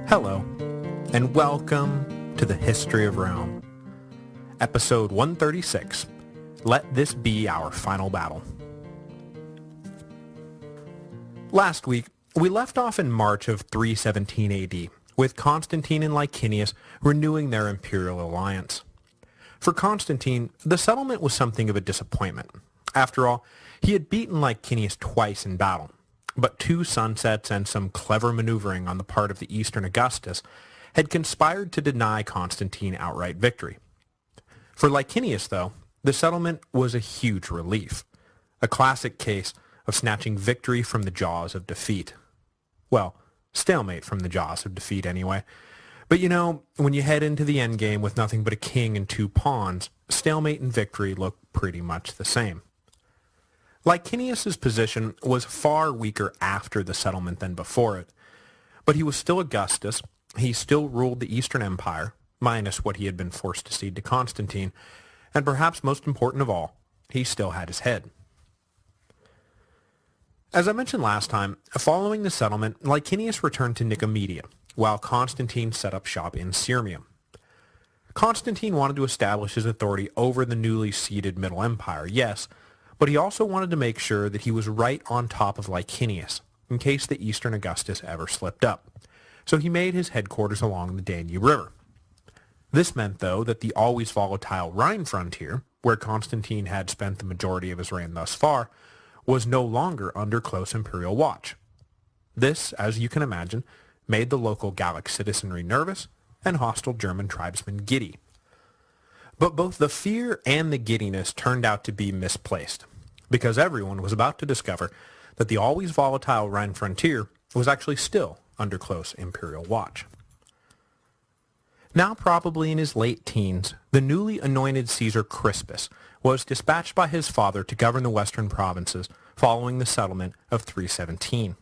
Hello, and welcome to the History of Rome. Episode 136, Let This Be Our Final Battle. Last week, we left off in March of 317 AD, with Constantine and Licinius renewing their imperial alliance. For Constantine, the settlement was something of a disappointment. After all, he had beaten Licinius twice in battle, but two sunsets and some clever maneuvering on the part of the Eastern Augustus had conspired to deny Constantine outright victory. For Licinius, though, the settlement was a huge relief, a classic case of snatching victory from the jaws of defeat. Well, stalemate from the jaws of defeat anyway. But you know, when you head into the endgame with nothing but a king and two pawns, stalemate and victory look pretty much the same. Licinius's position was far weaker after the settlement than before it, but he was still Augustus, he still ruled the Eastern Empire, minus what he had been forced to cede to Constantine, and perhaps most important of all, he still had his head. As I mentioned last time, following the settlement, Licinius returned to Nicomedia, while Constantine set up shop in Sirmium. Constantine wanted to establish his authority over the newly ceded Middle Empire, yes, but he also wanted to make sure that he was right on top of Licinius, in case the Eastern Augustus ever slipped up. So he made his headquarters along the Danube River. This meant, though, that the always volatile Rhine frontier, where Constantine had spent the majority of his reign thus far, was no longer under close imperial watch. This, as you can imagine, made the local Gallic citizenry nervous and hostile German tribesmen giddy. But both the fear and the giddiness turned out to be misplaced, because everyone was about to discover that the always volatile Rhine frontier was actually still under close imperial watch. Now probably in his late teens, the newly anointed Caesar Crispus was dispatched by his father to govern the western provinces following the settlement of 317.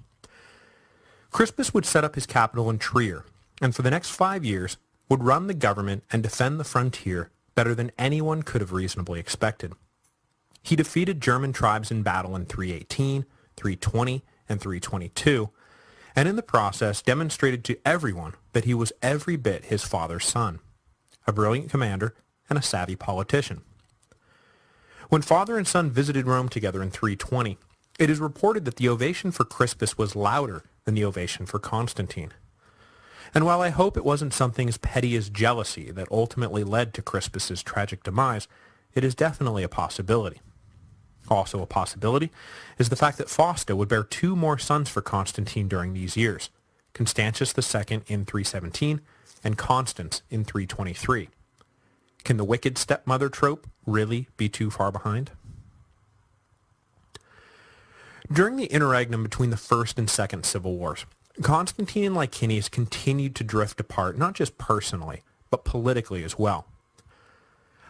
Crispus would set up his capital in Trier, and for the next 5 years would run the government and defend the frontier better than anyone could have reasonably expected. He defeated German tribes in battle in 318, 320, and 322, and in the process demonstrated to everyone that he was every bit his father's son, a brilliant commander and a savvy politician. When father and son visited Rome together in 320, it is reported that the ovation for Crispus was louder than the ovation for Constantine. And while I hope it wasn't something as petty as jealousy that ultimately led to Crispus's tragic demise, it is definitely a possibility. Also a possibility is the fact that Fausta would bear two more sons for Constantine during these years, Constantius II in 317 and Constans in 323. Can the wicked stepmother trope really be too far behind? During the interregnum between the First and Second Civil Wars, Constantine and Licinius continued to drift apart, not just personally, but politically as well.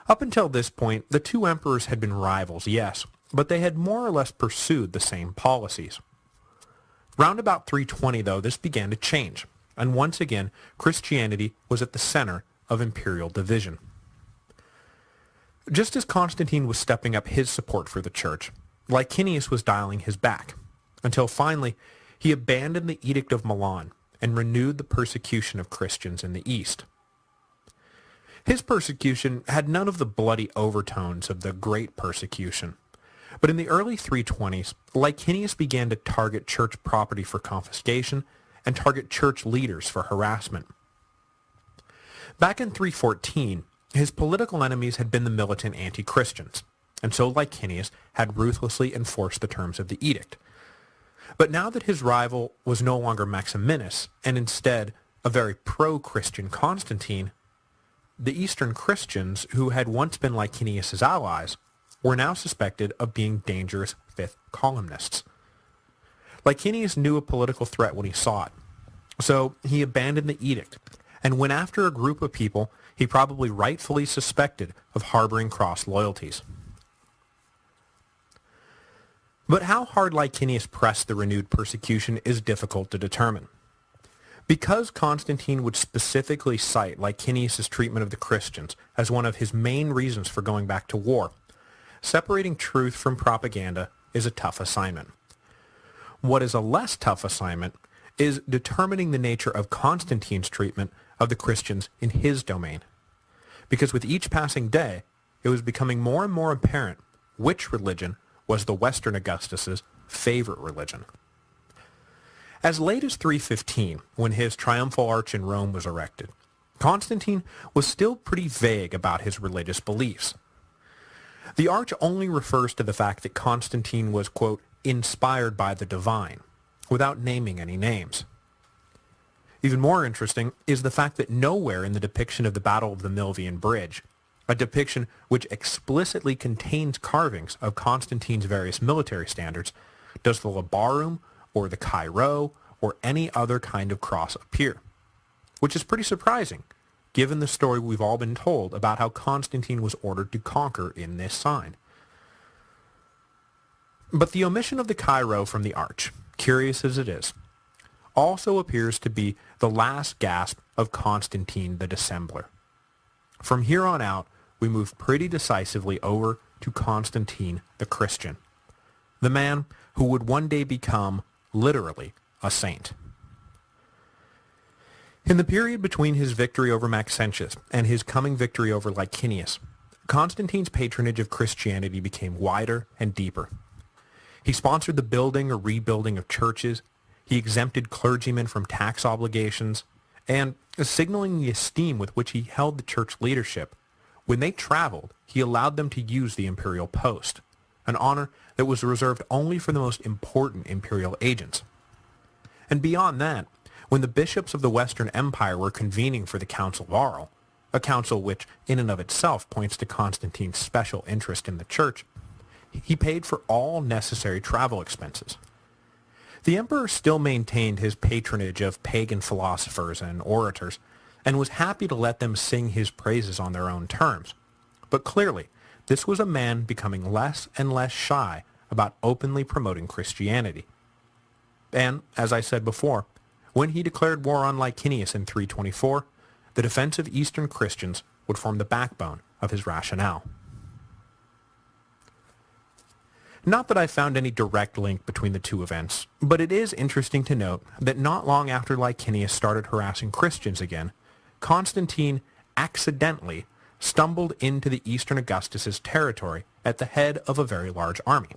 Up until this point, the two emperors had been rivals, yes, but they had more or less pursued the same policies. Round about 320, though, this began to change, and once again, Christianity was at the center of imperial division. Just as Constantine was stepping up his support for the church, Licinius was dialing his back, until finally he abandoned the Edict of Milan and renewed the persecution of Christians in the East. His persecution had none of the bloody overtones of the Great Persecution, but in the early 320s, Licinius began to target church property for confiscation and target church leaders for harassment. Back in 314, his political enemies had been the militant anti-Christians, and so Licinius had ruthlessly enforced the terms of the edict. But now that his rival was no longer Maximinus, and instead a very pro-Christian Constantine, the Eastern Christians, who had once been Licinius's allies, were now suspected of being dangerous fifth columnists. Licinius knew a political threat when he saw it, so he abandoned the edict and went after a group of people he probably rightfully suspected of harboring cross loyalties. But how hard Licinius pressed the renewed persecution is difficult to determine. Because Constantine would specifically cite Licinius's treatment of the Christians as one of his main reasons for going back to war, separating truth from propaganda is a tough assignment. What is a less tough assignment is determining the nature of Constantine's treatment of the Christians in his domain. Because with each passing day, it was becoming more and more apparent which religion was the Western Augustus's favorite religion. As late as 315, when his triumphal arch in Rome was erected, Constantine was still pretty vague about his religious beliefs. The arch only refers to the fact that Constantine was, quote, inspired by the divine, without naming any names. Even more interesting is the fact that nowhere in the depiction of the Battle of the Milvian Bridge, a depiction which explicitly contains carvings of Constantine's various military standards, does the labarum or the Chi-Rho or any other kind of cross appear, which is pretty surprising, given the story we've all been told about how Constantine was ordered to conquer in this sign. But the omission of the Chi-Rho from the arch, curious as it is, also appears to be the last gasp of Constantine the Dissembler. From here on out, we move pretty decisively over to Constantine the Christian, the man who would one day become, literally, a saint. In the period between his victory over Maxentius and his coming victory over Licinius, Constantine's patronage of Christianity became wider and deeper. He sponsored the building or rebuilding of churches, he exempted clergymen from tax obligations, and, signaling the esteem with which he held the church leadership, when they traveled, he allowed them to use the imperial post, an honor that was reserved only for the most important imperial agents. And beyond that, when the bishops of the Western Empire were convening for the Council of Arles, a council which in and of itself points to Constantine's special interest in the church, he paid for all necessary travel expenses. The emperor still maintained his patronage of pagan philosophers and orators, and was happy to let them sing his praises on their own terms. But clearly, this was a man becoming less and less shy about openly promoting Christianity. And, as I said before, when he declared war on Licinius in 324, the defense of Eastern Christians would form the backbone of his rationale. Not that I found any direct link between the two events, but it is interesting to note that not long after Licinius started harassing Christians again, Constantine accidentally stumbled into the Eastern Augustus's territory at the head of a very large army.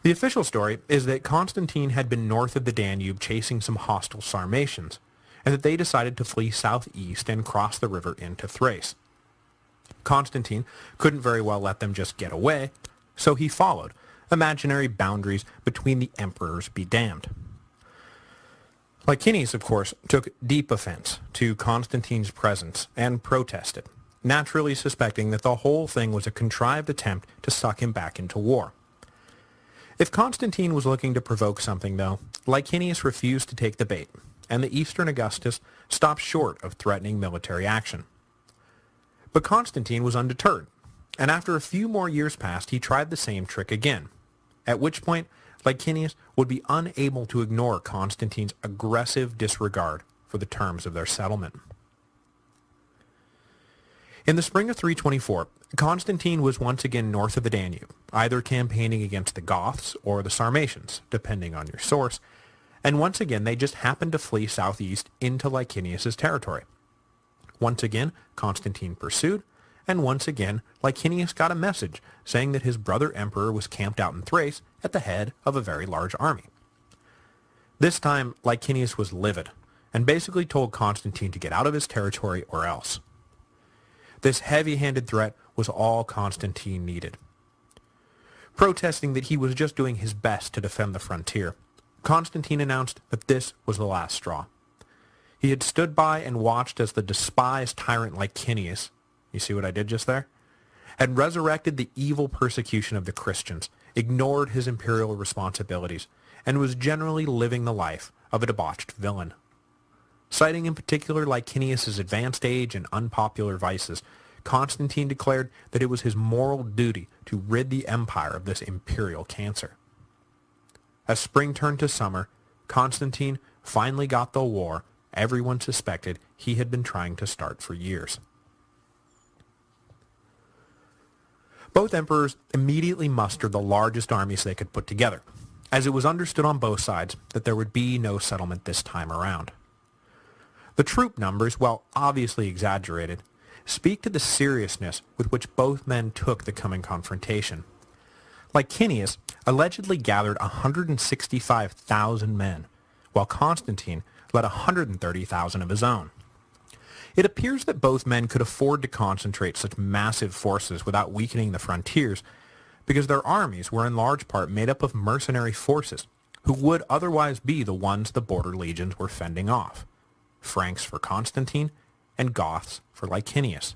The official story is that Constantine had been north of the Danube chasing some hostile Sarmatians, and that they decided to flee southeast and cross the river into Thrace. Constantine couldn't very well let them just get away, so he followed, imaginary boundaries between the emperors be damned. Licinius, of course, took deep offense to Constantine's presence and protested, naturally suspecting that the whole thing was a contrived attempt to suck him back into war. If Constantine was looking to provoke something, though, Licinius refused to take the bait, and the Eastern Augustus stopped short of threatening military action. But Constantine was undeterred, and after a few more years passed, he tried the same trick again, at which point Licinius would be unable to ignore Constantine's aggressive disregard for the terms of their settlement. In the spring of 324, Constantine was once again north of the Danube, either campaigning against the Goths or the Sarmatians, depending on your source, and once again they just happened to flee southeast into Licinius's territory. Once again, Constantine pursued, and once again, Licinius got a message saying that his brother emperor was camped out in Thrace at the head of a very large army. This time, Licinius was livid, and basically told Constantine to get out of his territory or else. This heavy-handed threat was all Constantine needed. Protesting that he was just doing his best to defend the frontier, Constantine announced that this was the last straw. He had stood by and watched as the despised tyrant Licinius, you see what I did just there, had resurrected the evil persecution of the Christians, ignored his imperial responsibilities, and was generally living the life of a debauched villain. Citing in particular Licinius's advanced age and unpopular vices, Constantine declared that it was his moral duty to rid the empire of this imperial cancer. As spring turned to summer, Constantine finally got the war everyone suspected he had been trying to start for years. Both emperors immediately mustered the largest armies they could put together, as it was understood on both sides that there would be no settlement this time around. The troop numbers, while obviously exaggerated, speak to the seriousness with which both men took the coming confrontation. Licinius allegedly gathered 165,000 men, while Constantine led 130,000 of his own. It appears that both men could afford to concentrate such massive forces without weakening the frontiers, because their armies were in large part made up of mercenary forces, who would otherwise be the ones the border legions were fending off: Franks for Constantine and Goths for Licinius.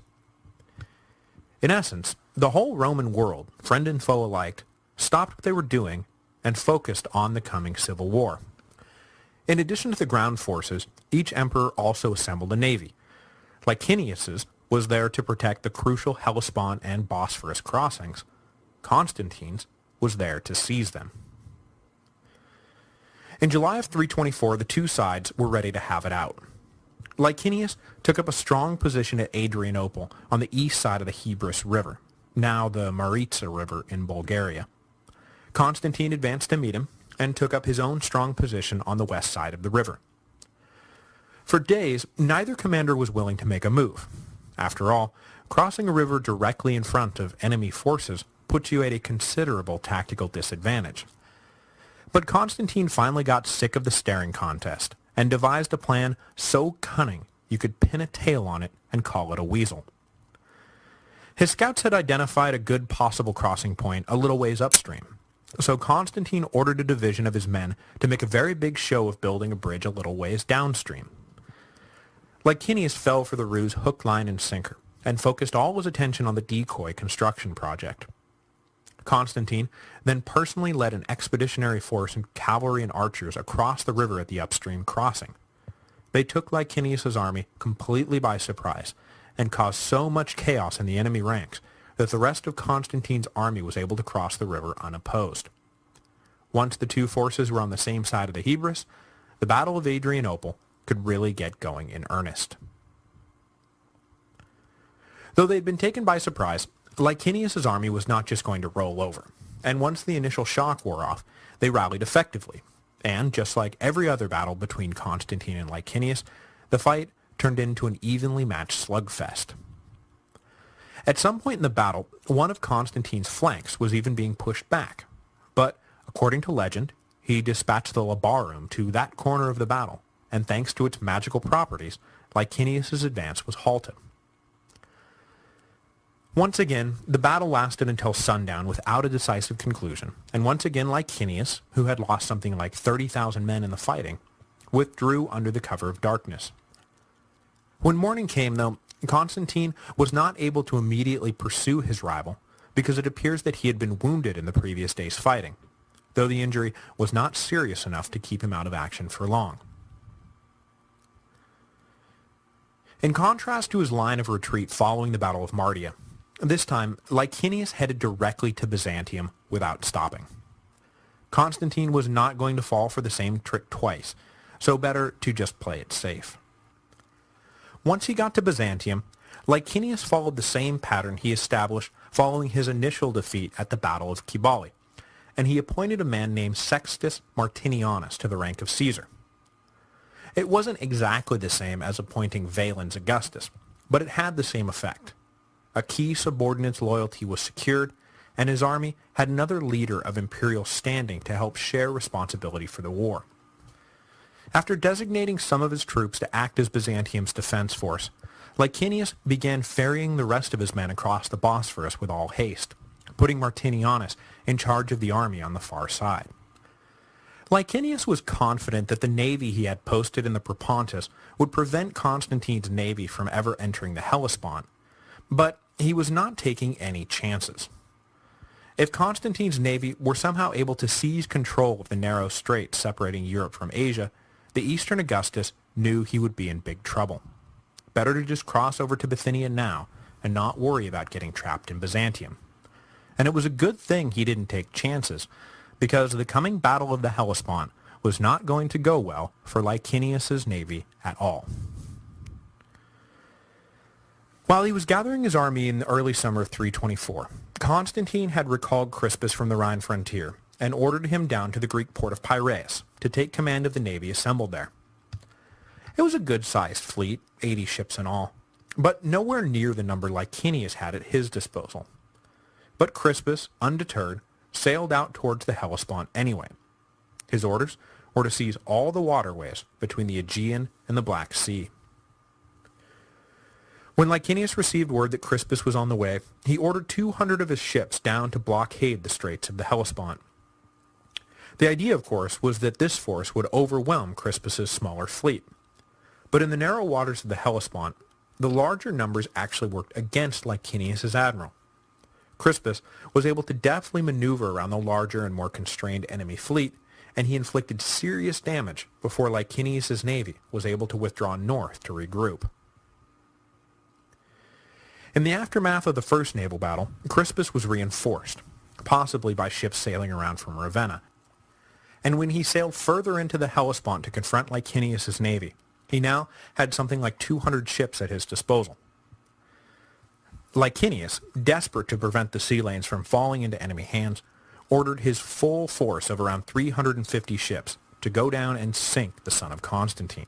In essence, the whole Roman world, friend and foe alike, stopped what they were doing and focused on the coming civil war. In addition to the ground forces, each emperor also assembled a navy. Licinius's was there to protect the crucial Hellespont and Bosphorus crossings. Constantine's was there to seize them. In July of 324, the two sides were ready to have it out. Licinius took up a strong position at Adrianople on the east side of the Hebrus River, now the Maritsa River in Bulgaria. Constantine advanced to meet him and took up his own strong position on the west side of the river. For days, neither commander was willing to make a move. After all, crossing a river directly in front of enemy forces puts you at a considerable tactical disadvantage. But Constantine finally got sick of the staring contest and devised a plan so cunning you could pin a tail on it and call it a weasel. His scouts had identified a good possible crossing point a little ways upstream, so Constantine ordered a division of his men to make a very big show of building a bridge a little ways downstream. Licinius fell for the ruse hook, line, and sinker, and focused all his attention on the decoy construction project. Constantine then personally led an expeditionary force of cavalry and archers across the river at the upstream crossing. They took Licinius's army completely by surprise and caused so much chaos in the enemy ranks that the rest of Constantine's army was able to cross the river unopposed. Once the two forces were on the same side of the Hebrus, the Battle of Adrianople could really get going in earnest. Though they had been taken by surprise, Licinius's army was not just going to roll over, and once the initial shock wore off, they rallied effectively, and just like every other battle between Constantine and Licinius, the fight turned into an evenly matched slugfest. At some point in the battle, one of Constantine's flanks was even being pushed back, but according to legend, he dispatched the labarum to that corner of the battle, and thanks to its magical properties, Licinius's advance was halted. Once again, the battle lasted until sundown without a decisive conclusion, and once again Licinius, who had lost something like 30,000 men in the fighting, withdrew under the cover of darkness. When morning came, though, Constantine was not able to immediately pursue his rival because it appears that he had been wounded in the previous day's fighting, though the injury was not serious enough to keep him out of action for long. In contrast to his line of retreat following the Battle of Mardia, this time Licinius headed directly to Byzantium without stopping. Constantine was not going to fall for the same trick twice, so better to just play it safe. Once he got to Byzantium, Licinius followed the same pattern he established following his initial defeat at the Battle of Cibalae, and he appointed a man named Sextus Martinianus to the rank of Caesar. It wasn't exactly the same as appointing Valens Augustus, but it had the same effect. A key subordinate's loyalty was secured, and his army had another leader of imperial standing to help share responsibility for the war. After designating some of his troops to act as Byzantium's defense force, Licinius began ferrying the rest of his men across the Bosphorus with all haste, putting Martinianus in charge of the army on the far side. Licinius was confident that the navy he had posted in the Propontis would prevent Constantine's navy from ever entering the Hellespont, but he was not taking any chances. If Constantine's navy were somehow able to seize control of the narrow strait separating Europe from Asia, the Eastern Augustus knew he would be in big trouble. Better to just cross over to Bithynia now and not worry about getting trapped in Byzantium. And it was a good thing he didn't take chances, because the coming Battle of the Hellespont was not going to go well for Licinius's navy at all. While he was gathering his army in the early summer of 324, Constantine had recalled Crispus from the Rhine frontier and ordered him down to the Greek port of Piraeus to take command of the navy assembled there. It was a good-sized fleet, 80 ships in all, but nowhere near the number Licinius had at his disposal. But Crispus, undeterred, sailed out towards the Hellespont anyway. His orders were to seize all the waterways between the Aegean and the Black Sea. When Licinius received word that Crispus was on the way, he ordered 200 of his ships down to blockade the straits of the Hellespont. The idea, of course, was that this force would overwhelm Crispus's smaller fleet. But in the narrow waters of the Hellespont, the larger numbers actually worked against Licinius's admiral. Crispus was able to deftly maneuver around the larger and more constrained enemy fleet, and he inflicted serious damage before Licinius's navy was able to withdraw north to regroup. In the aftermath of the first naval battle, Crispus was reinforced, possibly by ships sailing around from Ravenna. And when he sailed further into the Hellespont to confront Licinius's navy, he now had something like 200 ships at his disposal. Licinius, desperate to prevent the sea lanes from falling into enemy hands, ordered his full force of around 350 ships to go down and sink the son of Constantine.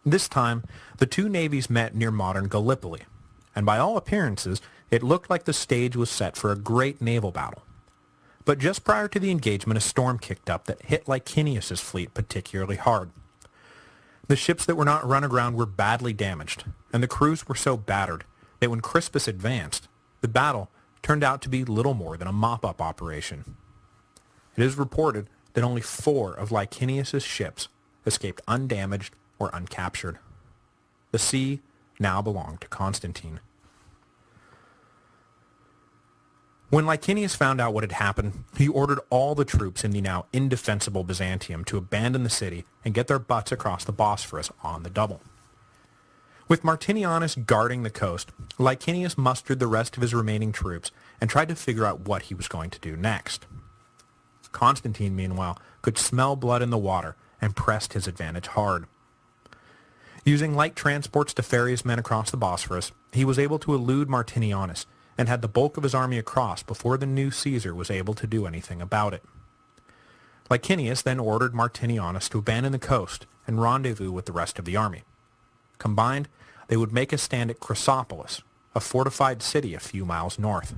This time, the two navies met near modern Gallipoli, and by all appearances, it looked like the stage was set for a great naval battle. But just prior to the engagement, a storm kicked up that hit Licinius's fleet particularly hard. The ships that were not run aground were badly damaged, and the crews were so battered that when Crispus advanced, the battle turned out to be little more than a mop-up operation. It is reported that only 4 of Licinius's ships escaped undamaged or uncaptured. The sea now belonged to Constantine. When Licinius found out what had happened, he ordered all the troops in the now indefensible Byzantium to abandon the city and get their butts across the Bosphorus on the double. With Martinianus guarding the coast, Licinius mustered the rest of his remaining troops and tried to figure out what he was going to do next. Constantine, meanwhile, could smell blood in the water and pressed his advantage hard. Using light transports to ferry his men across the Bosphorus, he was able to elude Martinianus and had the bulk of his army across before the new Caesar was able to do anything about it. Licinius then ordered Martinianus to abandon the coast and rendezvous with the rest of the army. Combined, they would make a stand at Chrysopolis, a fortified city a few miles north.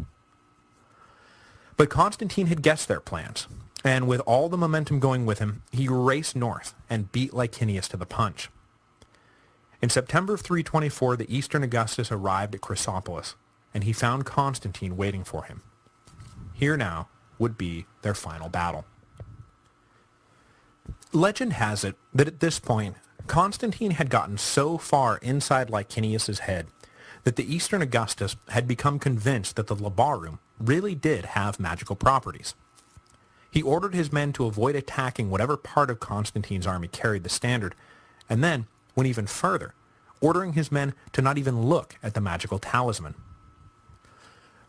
But Constantine had guessed their plans, and with all the momentum going with him, he raced north and beat Licinius to the punch. In September of 324, the Eastern Augustus arrived at Chrysopolis, and he found Constantine waiting for him. Here now would be their final battle. Legend has it that at this point, Constantine had gotten so far inside Licinius's head that the Eastern Augustus had become convinced that the Labarum really did have magical properties. He ordered his men to avoid attacking whatever part of Constantine's army carried the standard, and then went even further, ordering his men to not even look at the magical talisman.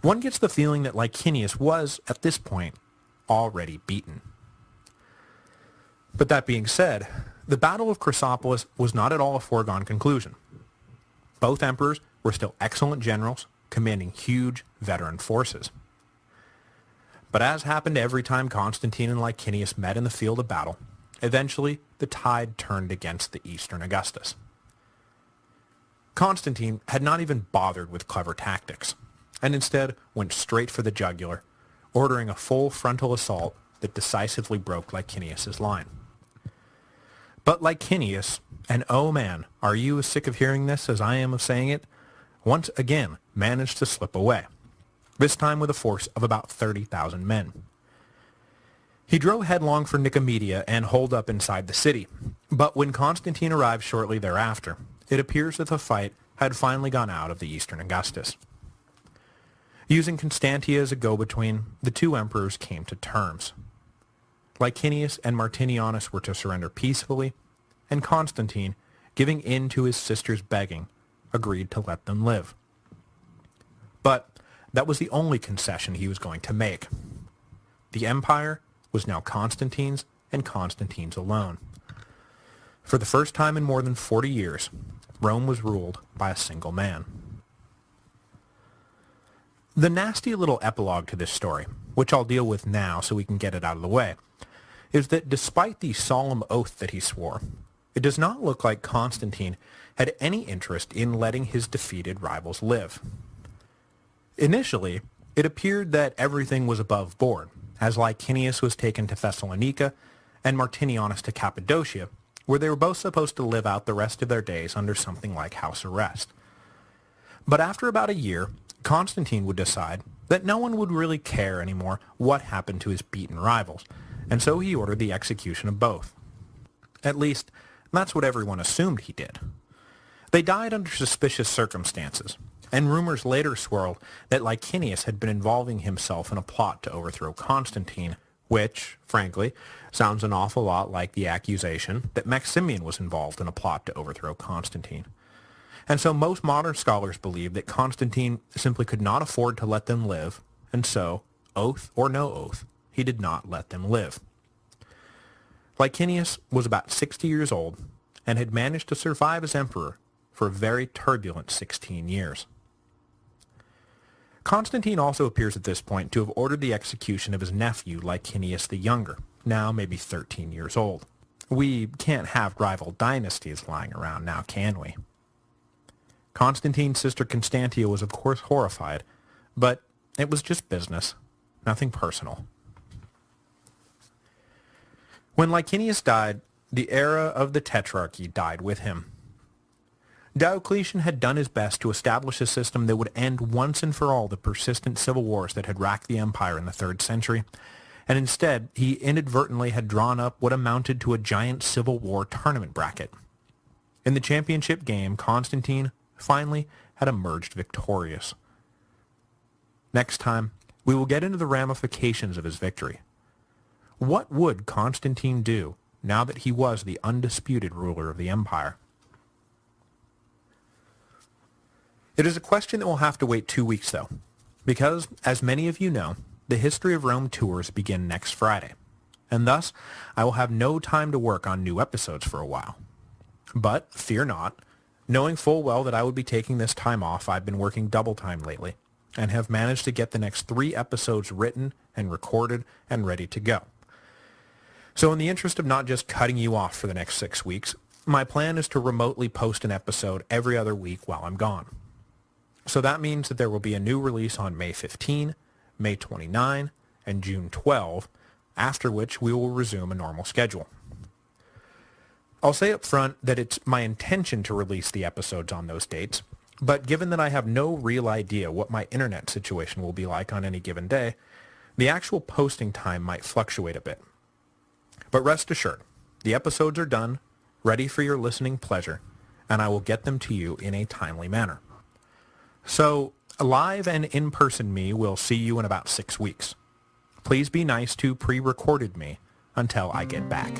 One gets the feeling that Licinius was, at this point, already beaten. But that being said, the Battle of Chrysopolis was not at all a foregone conclusion. Both emperors were still excellent generals, commanding huge veteran forces. But as happened every time Constantine and Licinius met in the field of battle, eventually the tide turned against the Eastern Augustus. Constantine had not even bothered with clever tactics, and instead went straight for the jugular, ordering a full frontal assault that decisively broke Licinius's line. But Licinius, and oh man, are you as sick of hearing this as I am of saying it, once again managed to slip away, this time with a force of about 30,000 men. He drove headlong for Nicomedia and holed up inside the city, but when Constantine arrived shortly thereafter, it appears that the fight had finally gone out of the Eastern Augustus. Using Constantia as a go-between, the two emperors came to terms. Licinius and Martinianus were to surrender peacefully, and Constantine, giving in to his sister's begging, agreed to let them live. But that was the only concession he was going to make. The empire was now Constantine's and Constantine's alone. For the first time in more than 40 years, Rome was ruled by a single man. The nasty little epilogue to this story which I'll deal with now so we can get it out of the way, is that despite the solemn oath that he swore, it does not look like Constantine had any interest in letting his defeated rivals live. Initially, it appeared that everything was above board, as Licinius was taken to Thessalonica and Martinianus to Cappadocia, where they were both supposed to live out the rest of their days under something like house arrest. But after about a year, Constantine would decide that no one would really care anymore what happened to his beaten rivals, and so he ordered the execution of both. At least, that's what everyone assumed he did. They died under suspicious circumstances, and rumors later swirled that Licinius had been involving himself in a plot to overthrow Constantine, which, frankly, sounds an awful lot like the accusation that Maximian was involved in a plot to overthrow Constantine. And so most modern scholars believe that Constantine simply could not afford to let them live, and so, oath or no oath, he did not let them live. Licinius was about 60 years old and had managed to survive as emperor for a very turbulent 16 years. Constantine also appears at this point to have ordered the execution of his nephew Licinius the Younger, now maybe 13 years old. We can't have rival dynasties lying around now, can we? Constantine's sister Constantia was of course horrified, but it was just business, nothing personal. When Licinius died, the era of the Tetrarchy died with him. Diocletian had done his best to establish a system that would end once and for all the persistent civil wars that had racked the empire in the 3rd century, and instead he inadvertently had drawn up what amounted to a giant civil war tournament bracket. In the championship game, Constantine finally had emerged victorious. Next time, we will get into the ramifications of his victory. What would Constantine do now that he was the undisputed ruler of the empire? It is a question that will have to wait 2 weeks, though, because, as many of you know, the History of Rome tours begin next Friday, and thus I will have no time to work on new episodes for a while. But, fear not, knowing full well that I would be taking this time off, I've been working double time lately, and have managed to get the next 3 episodes written and recorded and ready to go. So in the interest of not just cutting you off for the next 6 weeks, my plan is to remotely post an episode every other week while I'm gone. So that means that there will be a new release on May 15, May 29, and June 12, after which we will resume a normal schedule. I'll say up front that it's my intention to release the episodes on those dates, but given that I have no real idea what my internet situation will be like on any given day, the actual posting time might fluctuate a bit. But rest assured, the episodes are done, ready for your listening pleasure, and I will get them to you in a timely manner. So, live and in-person me will see you in about 6 weeks. Please be nice to pre-recorded me until I get back.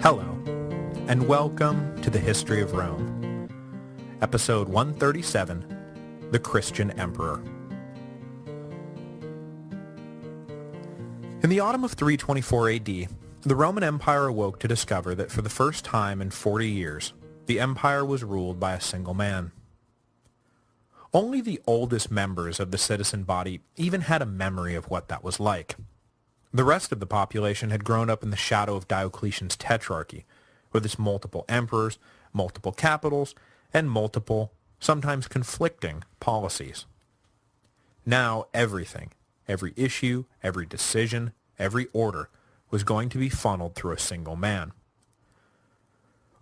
Hello, and welcome to the History of Rome, Episode 137, The Christian Emperor. In the autumn of 324 AD, the Roman Empire awoke to discover that for the first time in 40 years, the empire was ruled by a single man. Only the oldest members of the citizen body even had a memory of what that was like. The rest of the population had grown up in the shadow of Diocletian's Tetrarchy, with its multiple emperors, multiple capitals, and multiple, sometimes conflicting, policies. Now everything, every issue, every decision, every order, was going to be funneled through a single man.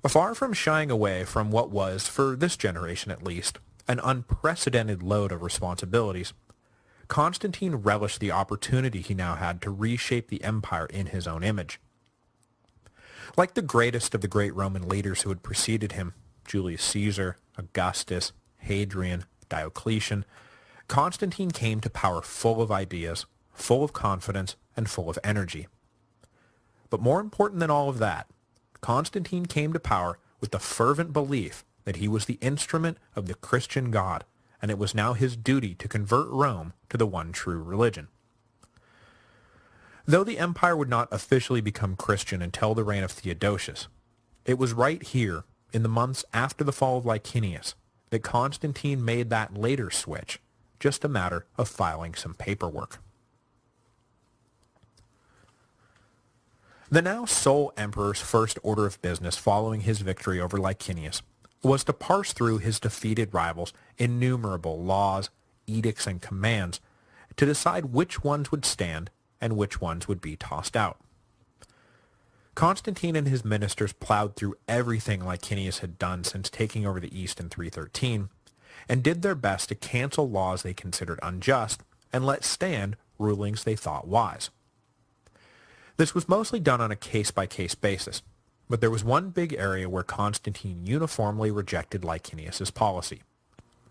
Far from shying away from what was, for this generation at least, an unprecedented load of responsibilities, Constantine relished the opportunity he now had to reshape the empire in his own image. Like the greatest of the great Roman leaders who had preceded him, Julius Caesar, Augustus, Hadrian, Diocletian, Constantine came to power full of ideas, full of confidence, and full of energy. But more important than all of that, Constantine came to power with the fervent belief that he was the instrument of the Christian God, and it was now his duty to convert Rome to the one true religion. Though the empire would not officially become Christian until the reign of Theodosius, it was right here, in the months after the fall of Licinius, that Constantine made that later switch, just a matter of filing some paperwork. The now sole emperor's first order of business following his victory over Licinius was to parse through his defeated rivals' innumerable laws, edicts, and commands to decide which ones would stand and which ones would be tossed out. Constantine and his ministers plowed through everything Licinius had done since taking over the East in 313, and did their best to cancel laws they considered unjust and let stand rulings they thought wise. This was mostly done on a case-by-case basis, but there was one big area where Constantine uniformly rejected Licinius's policy: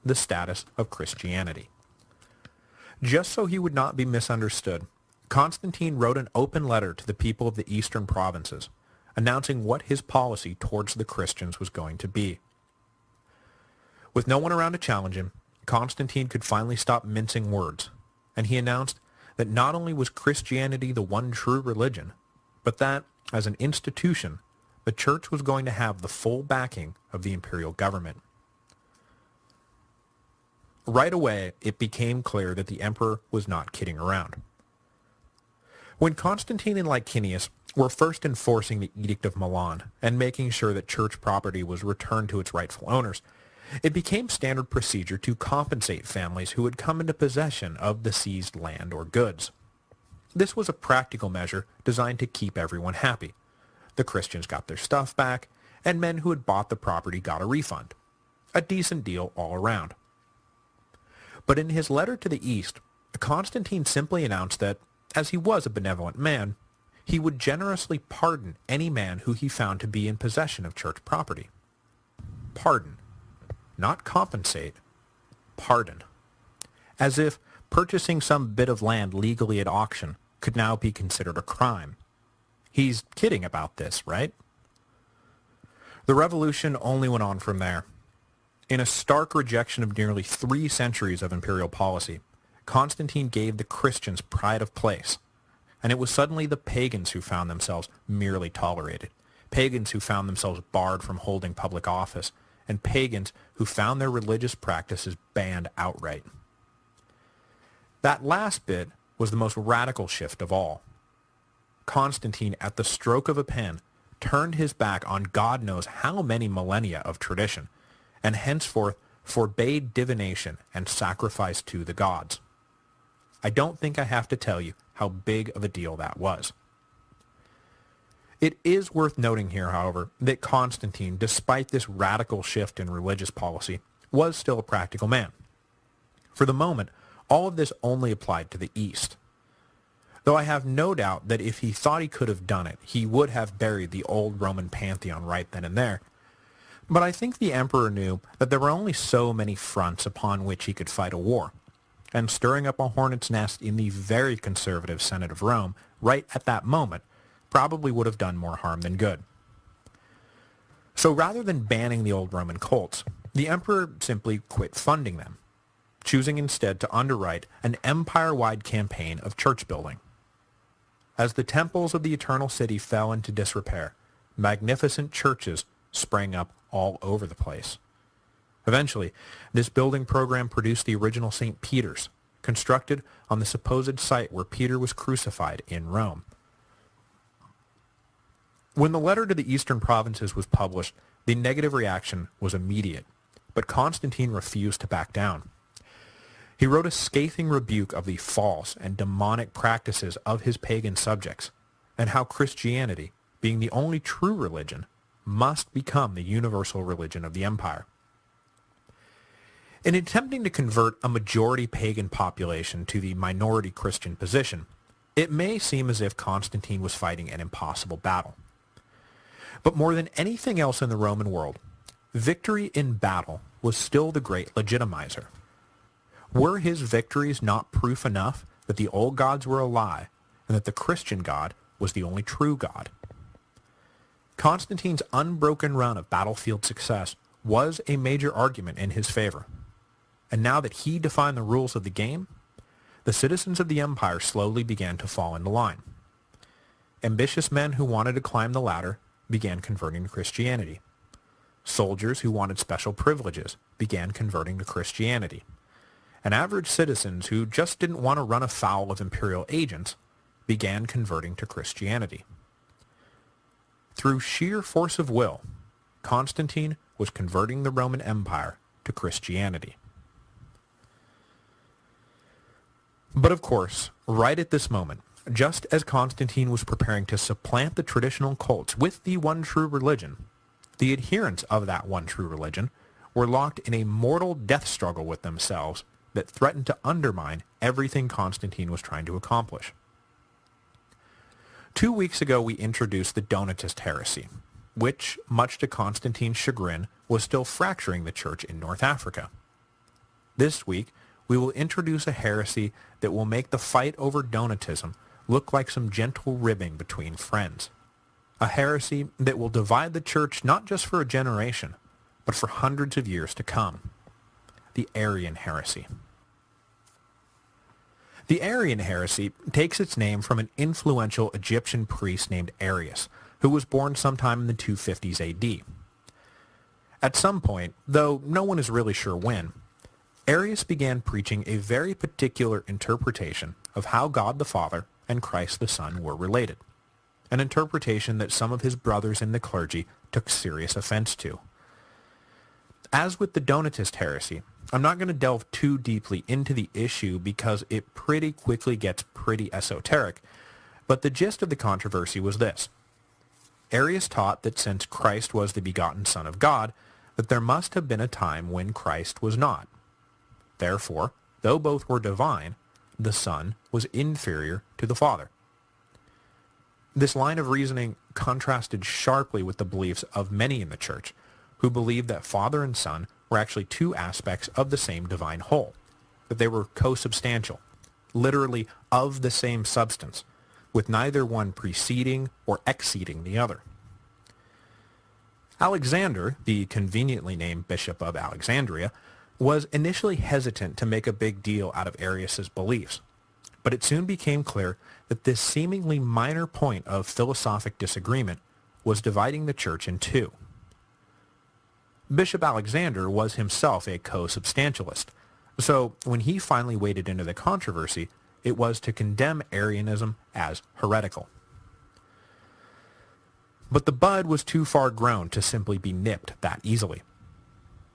the status of Christianity. Just so he would not be misunderstood, Constantine wrote an open letter to the people of the eastern provinces, announcing what his policy towards the Christians was going to be. With no one around to challenge him, Constantine could finally stop mincing words, and he announced that not only was Christianity the one true religion, but that, as an institution, the church was going to have the full backing of the imperial government. Right away, it became clear that the emperor was not kidding around. When Constantine and Licinius were first enforcing the Edict of Milan and making sure that church property was returned to its rightful owners, it became standard procedure to compensate families who had come into possession of the seized land or goods. This was a practical measure designed to keep everyone happy. The Christians got their stuff back, and men who had bought the property got a refund. A decent deal all around. But in his letter to the East, Constantine simply announced that, as he was a benevolent man, he would generously pardon any man who he found to be in possession of church property. Pardon. Not compensate. Pardon. As if purchasing some bit of land legally at auction could now be considered a crime. He's kidding about this, right? The revolution only went on from there. In a stark rejection of nearly 3 centuries of imperial policy, Constantine gave the Christians pride of place, and it was suddenly the pagans who found themselves merely tolerated, pagans who found themselves barred from holding public office, and pagans who found their religious practices banned outright. That last bit was the most radical shift of all. Constantine, at the stroke of a pen, turned his back on God knows how many millennia of tradition, and henceforth forbade divination and sacrifice to the gods. I don't think I have to tell you how big of a deal that was. It is worth noting here, however, that Constantine, despite this radical shift in religious policy, was still a practical man. For the moment, all of this only applied to the East. Though I have no doubt that if he thought he could have done it, he would have buried the old Roman pantheon right then and there. But I think the emperor knew that there were only so many fronts upon which he could fight a war, and stirring up a hornet's nest in the very conservative Senate of Rome right at that moment probably would have done more harm than good. So rather than banning the old Roman cults, the emperor simply quit funding them, choosing instead to underwrite an empire-wide campaign of church building. As the temples of the Eternal City fell into disrepair, magnificent churches sprang up all over the place. Eventually, this building program produced the original St. Peter's, constructed on the supposed site where Peter was crucified in Rome. When the letter to the eastern provinces was published, the negative reaction was immediate, but Constantine refused to back down. He wrote a scathing rebuke of the false and demonic practices of his pagan subjects, and how Christianity, being the only true religion, must become the universal religion of the empire. In attempting to convert a majority pagan population to the minority Christian position, it may seem as if Constantine was fighting an impossible battle. But more than anything else in the Roman world, victory in battle was still the great legitimizer. Were his victories not proof enough that the old gods were a lie, and that the Christian God was the only true God. Constantine's unbroken run of battlefield success was a major argument in his favor. And now that he defined the rules of the game, the citizens of the empire slowly began to fall into line. Ambitious men who wanted to climb the ladder began converting to Christianity. Soldiers who wanted special privileges began converting to Christianity. And average citizens who just didn't want to run afoul of imperial agents began converting to Christianity. Through sheer force of will, Constantine was converting the Roman Empire to Christianity. But of course, right at this moment, just as Constantine was preparing to supplant the traditional cults with the one true religion, the adherents of that one true religion were locked in a mortal death struggle with themselves that threatened to undermine everything Constantine was trying to accomplish. 2 weeks ago, we introduced the Donatist heresy, which, much to Constantine's chagrin, was still fracturing the church in North Africa. This week, we will introduce a heresy that will make the fight over Donatism look like some gentle ribbing between friends. A heresy that will divide the church not just for a generation, but for hundreds of years to come. The Arian heresy. The Arian heresy takes its name from an influential Egyptian priest named Arius, who was born sometime in the 250s AD. At some point, though no one is really sure when, Arius began preaching a very particular interpretation of how God the Father and Christ the Son were related, an interpretation that some of his brothers in the clergy took serious offense to. As with the Donatist heresy, I'm not going to delve too deeply into the issue because it pretty quickly gets pretty esoteric, but the gist of the controversy was this. Arius taught that since Christ was the begotten Son of God, that there must have been a time when Christ was not. Therefore, though both were divine, the Son was inferior to the Father. This line of reasoning contrasted sharply with the beliefs of many in the Church, who believed that Father and Son were actually two aspects of the same divine whole, that they were co-substantial, literally of the same substance, with neither one preceding or exceeding the other. Alexander, the conveniently named Bishop of Alexandria, was initially hesitant to make a big deal out of Arius's beliefs, but it soon became clear that this seemingly minor point of philosophic disagreement was dividing the church in two. Bishop Alexander was himself a co-substantialist, so when he finally waded into the controversy, it was to condemn Arianism as heretical. But the bud was too far grown to simply be nipped that easily.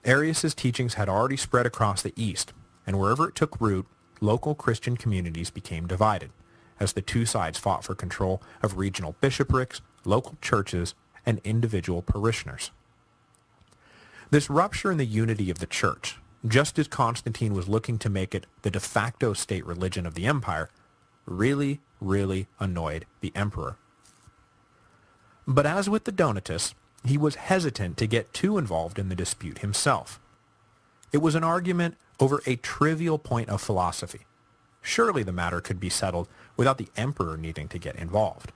Arius's teachings had already spread across the East, and wherever it took root, local Christian communities became divided, as the two sides fought for control of regional bishoprics, local churches, and individual parishioners. This rupture in the unity of the church, just as Constantine was looking to make it the de facto state religion of the empire, really annoyed the emperor. But as with the Donatists, he was hesitant to get too involved in the dispute himself. It was an argument over a trivial point of philosophy. Surely the matter could be settled without the emperor needing to get involved.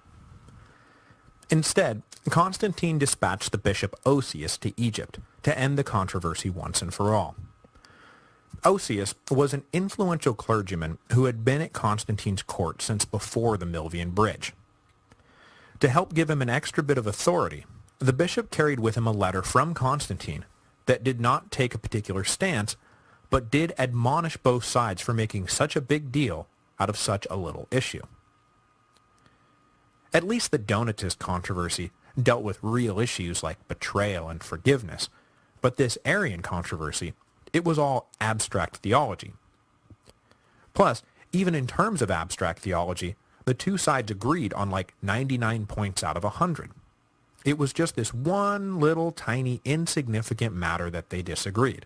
Instead, Constantine dispatched the bishop Osius to Egypt to end the controversy once and for all. Osius was an influential clergyman who had been at Constantine's court since before the Milvian Bridge. To help give him an extra bit of authority, the bishop carried with him a letter from Constantine that did not take a particular stance, but did admonish both sides for making such a big deal out of such a little issue. At least the Donatist controversy dealt with real issues like betrayal and forgiveness, but this Arian controversy, it was all abstract theology. Plus, even in terms of abstract theology, the two sides agreed on like 99 points out of 100. It was just this one little tiny insignificant matter that they disagreed.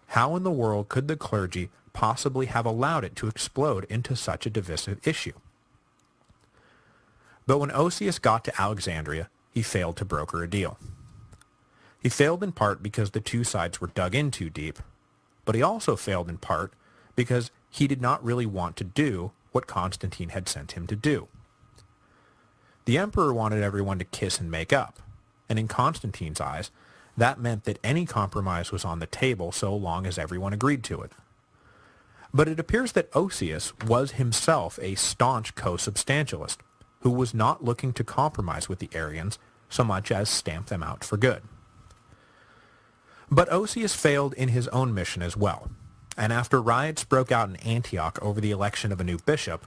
How in the world could the clergy possibly have allowed it to explode into such a divisive issue? But when Osius got to Alexandria, he failed to broker a deal. He failed in part because the two sides were dug in too deep, but he also failed in part because he did not really want to do what Constantine had sent him to do. The emperor wanted everyone to kiss and make up, and in Constantine's eyes, that meant that any compromise was on the table so long as everyone agreed to it. But it appears that Osius was himself a staunch co-substantialist, who was not looking to compromise with the Arians so much as stamp them out for good. But Osius failed in his own mission as well, and after riots broke out in Antioch over the election of a new bishop,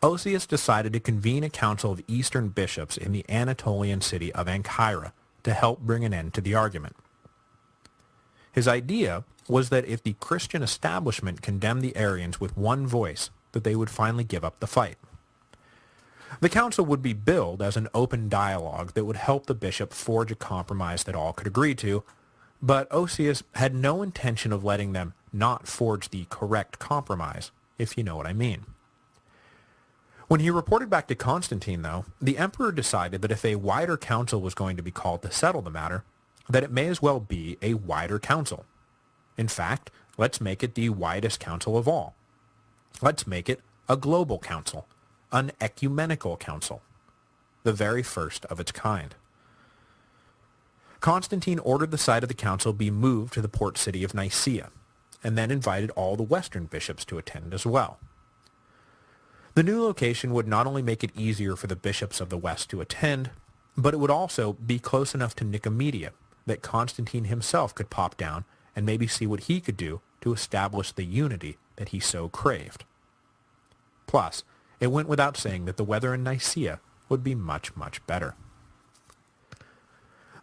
Osius decided to convene a council of eastern bishops in the Anatolian city of Ancyra to help bring an end to the argument. His idea was that if the Christian establishment condemned the Arians with one voice, that they would finally give up the fight. The council would be billed as an open dialogue that would help the bishop forge a compromise that all could agree to, but Osius had no intention of letting them not forge the correct compromise, if you know what I mean. When he reported back to Constantine, though, the emperor decided that if a wider council was going to be called to settle the matter, that it may as well be a wider council. In fact, let's make it the widest council of all. Let's make it a global council, an ecumenical council, the very first of its kind. Constantine ordered the site of the council be moved to the port city of Nicaea, and then invited all the western bishops to attend as well. The new location would not only make it easier for the bishops of the West to attend, but it would also be close enough to Nicomedia that Constantine himself could pop down and maybe see what he could do to establish the unity that he so craved. Plus, it went without saying that the weather in Nicaea would be much, much better.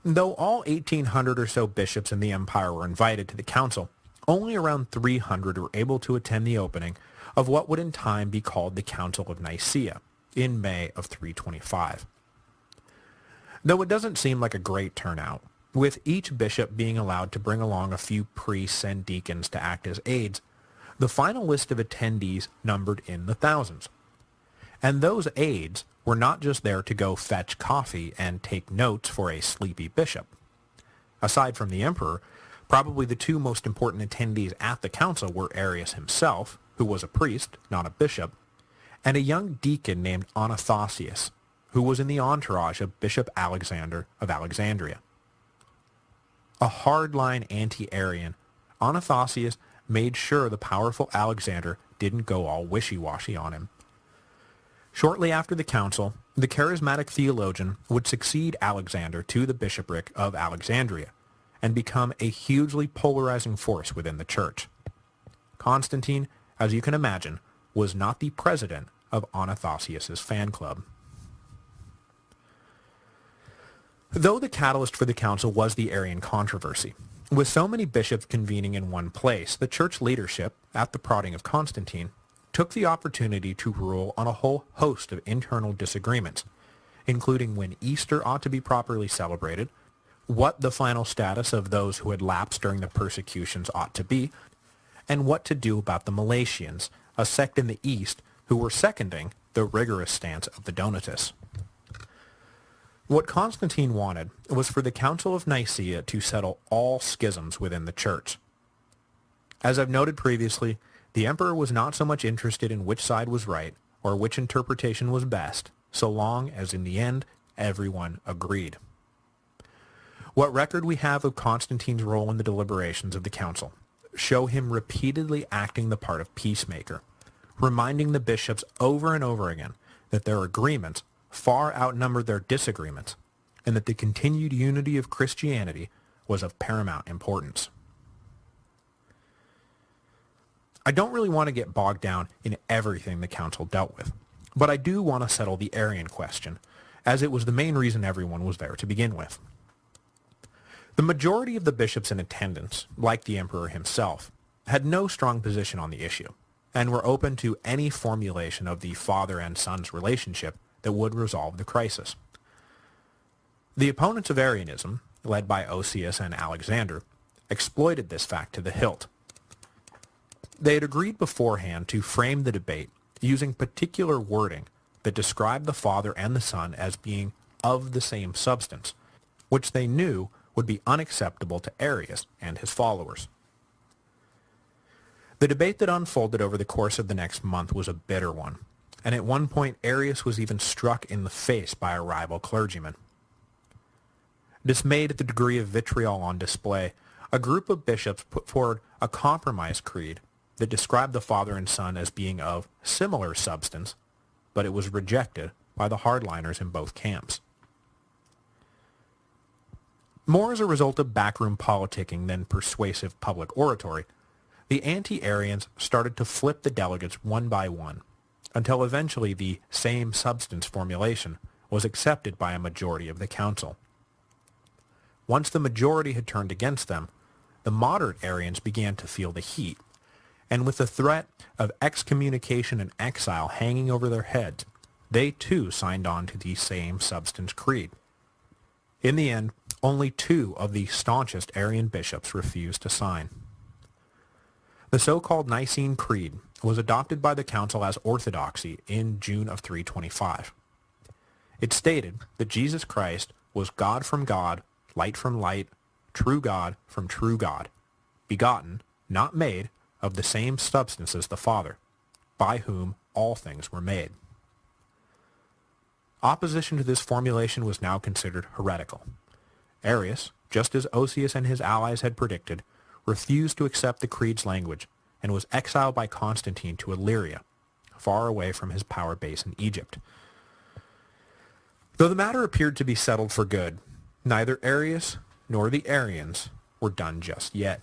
Though all 1,800 or so bishops in the empire were invited to the council, only around 300 were able to attend the opening of what would in time be called the Council of Nicaea in May of 325. Though it doesn't seem like a great turnout, with each bishop being allowed to bring along a few priests and deacons to act as aides, the final list of attendees numbered in the thousands. And those aides were not just there to go fetch coffee and take notes for a sleepy bishop. Aside from the emperor, probably the two most important attendees at the council were Arius himself, who was a priest, not a bishop, and a young deacon named Anathasius, who was in the entourage of Bishop Alexander of Alexandria. A hardline anti-Arian, Anathasius made sure the powerful Alexander didn't go all wishy-washy on him. Shortly after the council, the charismatic theologian would succeed Alexander to the bishopric of Alexandria and become a hugely polarizing force within the church. Constantine, as you can imagine, was not the president of Anathasius's fan club. Though the catalyst for the council was the Arian controversy, with so many bishops convening in one place, the church leadership, at the prodding of Constantine, took the opportunity to rule on a whole host of internal disagreements, including when Easter ought to be properly celebrated, what the final status of those who had lapsed during the persecutions ought to be, and what to do about the Melatians, a sect in the East who were seconding the rigorous stance of the Donatists. What Constantine wanted was for the Council of Nicaea to settle all schisms within the church. As I've noted previously, the emperor was not so much interested in which side was right or which interpretation was best, so long as in the end everyone agreed. What record we have of Constantine's role in the deliberations of the council show him repeatedly acting the part of peacemaker, reminding the bishops over and over again that their agreements far outnumbered their disagreements, and that the continued unity of Christianity was of paramount importance. I don't really want to get bogged down in everything the council dealt with, but I do want to settle the Arian question, as it was the main reason everyone was there to begin with. The majority of the bishops in attendance, like the emperor himself, had no strong position on the issue, and were open to any formulation of the father and son's relationship that would resolve the crisis. The opponents of Arianism, led by Osius and Alexander, exploited this fact to the hilt. They had agreed beforehand to frame the debate using particular wording that described the Father and the Son as being of the same substance, which they knew would be unacceptable to Arius and his followers. The debate that unfolded over the course of the next month was a bitter one, and at one point Arius was even struck in the face by a rival clergyman. Dismayed at the degree of vitriol on display, a group of bishops put forward a compromise creed that described the Father and Son as being of similar substance, but it was rejected by the hardliners in both camps. More as a result of backroom politicking than persuasive public oratory, the anti-Arians started to flip the delegates one by one, until eventually the same substance formulation was accepted by a majority of the council. Once the majority had turned against them, the moderate Arians began to feel the heat, and with the threat of excommunication and exile hanging over their heads, they too signed on to the same substance creed. In the end, only 2 of the staunchest Arian bishops refused to sign. The so-called Nicene Creed was adopted by the council as orthodoxy in June of 325. It stated that Jesus Christ was God from God, light from light, true God from true God, begotten, not made, of the same substance as the Father, by whom all things were made. Opposition to this formulation was now considered heretical. Arius, just as Osius and his allies had predicted, refused to accept the creed's language and was exiled by Constantine to Illyria, far away from his power base in Egypt. Though the matter appeared to be settled for good, neither Arius nor the Arians were done just yet.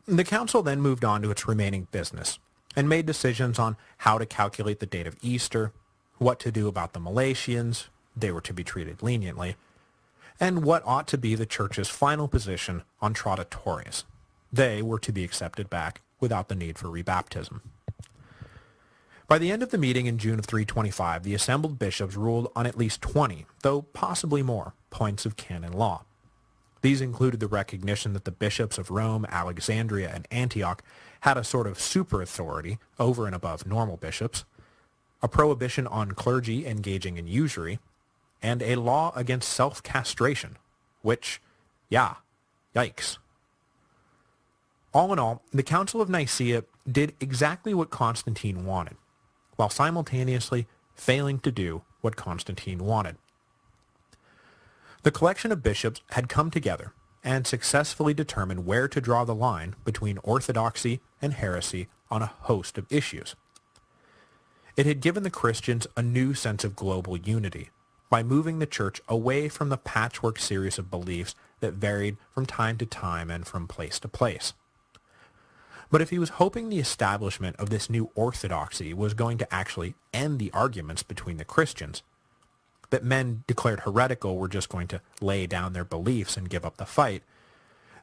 The council then moved on to its remaining business and made decisions on how to calculate the date of Easter, what to do about the Melatians, they were to be treated leniently, and what ought to be the church's final position on Traditorius. They were to be accepted back without the need for rebaptism. By the end of the meeting in June of 325, the assembled bishops ruled on at least 20, though possibly more, points of canon law. These included the recognition that the bishops of Rome, Alexandria, and Antioch had a sort of super authority over and above normal bishops, a prohibition on clergy engaging in usury, and a law against self-castration, which, yikes. All in all, the Council of Nicaea did exactly what Constantine wanted, while simultaneously failing to do what Constantine wanted. The collection of bishops had come together and successfully determined where to draw the line between orthodoxy and heresy on a host of issues. It had given the Christians a new sense of global unity by moving the church away from the patchwork series of beliefs that varied from time to time and from place to place. But if he was hoping the establishment of this new orthodoxy was going to actually end the arguments between the Christians, that men declared heretical were just going to lay down their beliefs and give up the fight,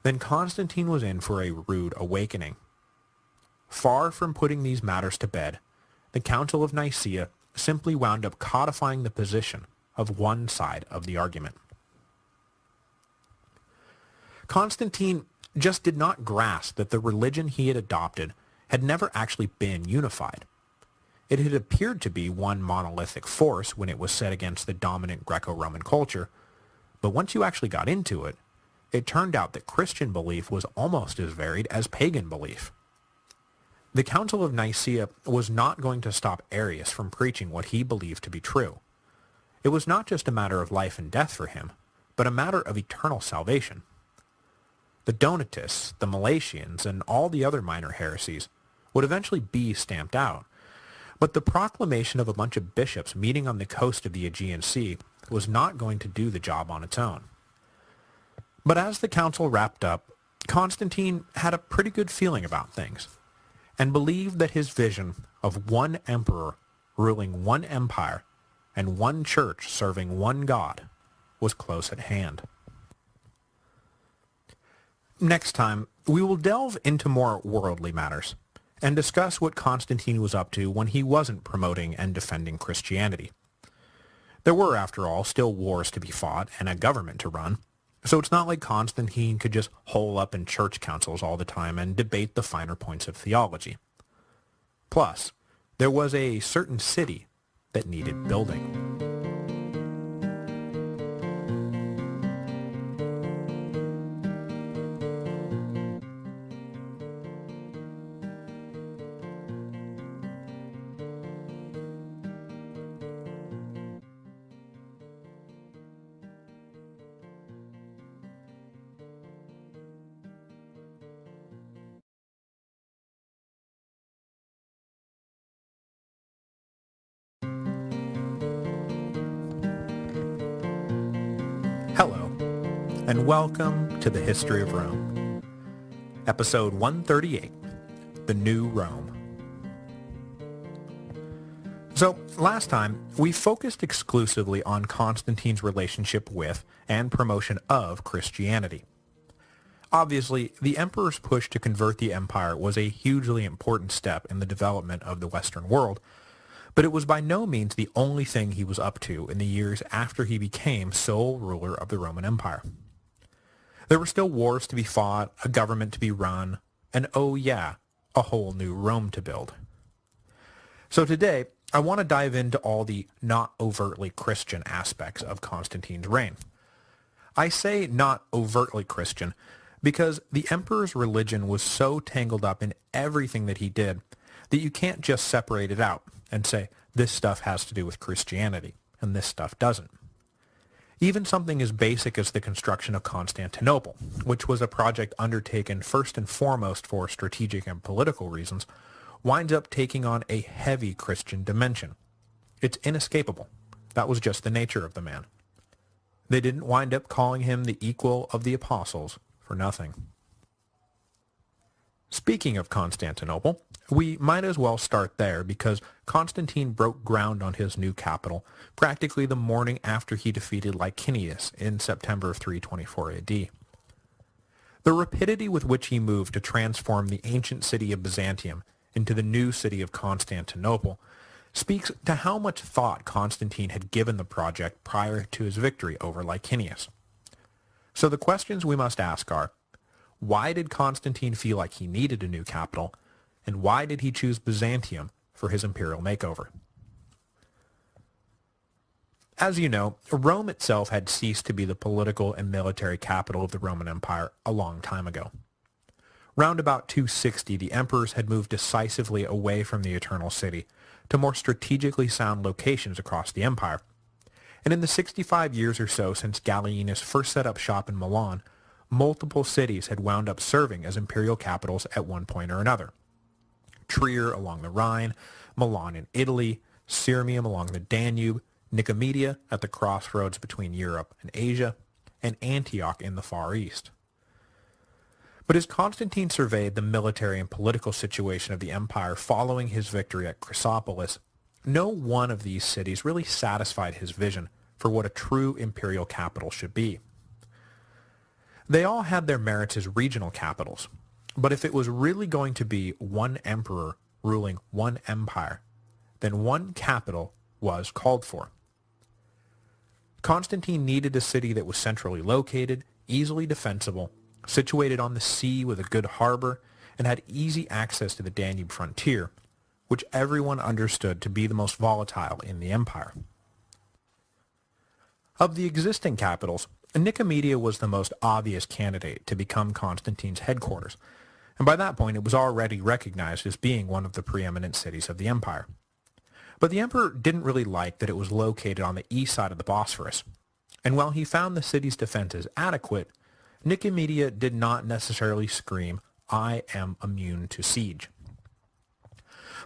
then Constantine was in for a rude awakening. Far from putting these matters to bed, the Council of Nicaea simply wound up codifying the position of one side of the argument. Constantine just did not grasp that the religion he had adopted had never actually been unified. It had appeared to be one monolithic force when it was set against the dominant Greco-Roman culture, but once you actually got into it, it turned out that Christian belief was almost as varied as pagan belief. The Council of Nicaea was not going to stop Arius from preaching what he believed to be true. It was not just a matter of life and death for him, but a matter of eternal salvation. The Donatists, the Melatians, and all the other minor heresies would eventually be stamped out, but the proclamation of a bunch of bishops meeting on the coast of the Aegean Sea was not going to do the job on its own. But as the council wrapped up, Constantine had a pretty good feeling about things, and believed that his vision of one emperor ruling one empire and one church serving one God was close at hand. Next time, we will delve into more worldly matters and discuss what Constantine was up to when he wasn't promoting and defending Christianity. There were, after all, still wars to be fought and a government to run, so it's not like Constantine could just hole up in church councils all the time and debate the finer points of theology. Plus, there was a certain city that needed building. and welcome to the History of Rome. Episode 138, The New Rome. So, last time, we focused exclusively on Constantine's relationship with and promotion of Christianity. Obviously, the emperor's push to convert the empire was a hugely important step in the development of the Western world, but it was by no means the only thing he was up to in the years after he became sole ruler of the Roman Empire. There were still wars to be fought, a government to be run, and oh yeah, a whole new Rome to build. So today, I want to dive into all the not overtly Christian aspects of Constantine's reign. I say not overtly Christian because the emperor's religion was so tangled up in everything that he did that you can't just separate it out and say, this stuff has to do with Christianity, and this stuff doesn't. Even something as basic as the construction of Constantinople, which was a project undertaken first and foremost for strategic and political reasons, winds up taking on a heavy Christian dimension. It's inescapable. That was just the nature of the man. They didn't wind up calling him the equal of the apostles for nothing. Speaking of Constantinople, we might as well start there because Constantine broke ground on his new capital practically the morning after he defeated Licinius in September of 324 AD. The rapidity with which he moved to transform the ancient city of Byzantium into the new city of Constantinople speaks to how much thought Constantine had given the project prior to his victory over Licinius. So the questions we must ask are, why did Constantine feel like he needed a new capital, and why did he choose Byzantium for his imperial makeover? As you know, Rome itself had ceased to be the political and military capital of the Roman Empire a long time ago. Round about 260, the emperors had moved decisively away from the Eternal City to more strategically sound locations across the empire. And in the 65 years or so since Gallienus first set up shop in Milan, multiple cities had wound up serving as imperial capitals at one point or another. Trier along the Rhine, Milan in Italy, Sirmium along the Danube, Nicomedia at the crossroads between Europe and Asia, and Antioch in the Far East. But as Constantine surveyed the military and political situation of the empire following his victory at Chrysopolis, no one of these cities really satisfied his vision for what a true imperial capital should be. They all had their merits as regional capitals, but if it was really going to be one emperor ruling one empire, then one capital was called for. Constantine needed a city that was centrally located, easily defensible, situated on the sea with a good harbor, and had easy access to the Danube frontier, which everyone understood to be the most volatile in the empire. Of the existing capitals, Nicomedia was the most obvious candidate to become Constantine's headquarters, and by that point it was already recognized as being one of the preeminent cities of the empire. But the emperor didn't really like that it was located on the east side of the Bosphorus, and while he found the city's defenses adequate, Nicomedia did not necessarily scream, "I am immune to siege."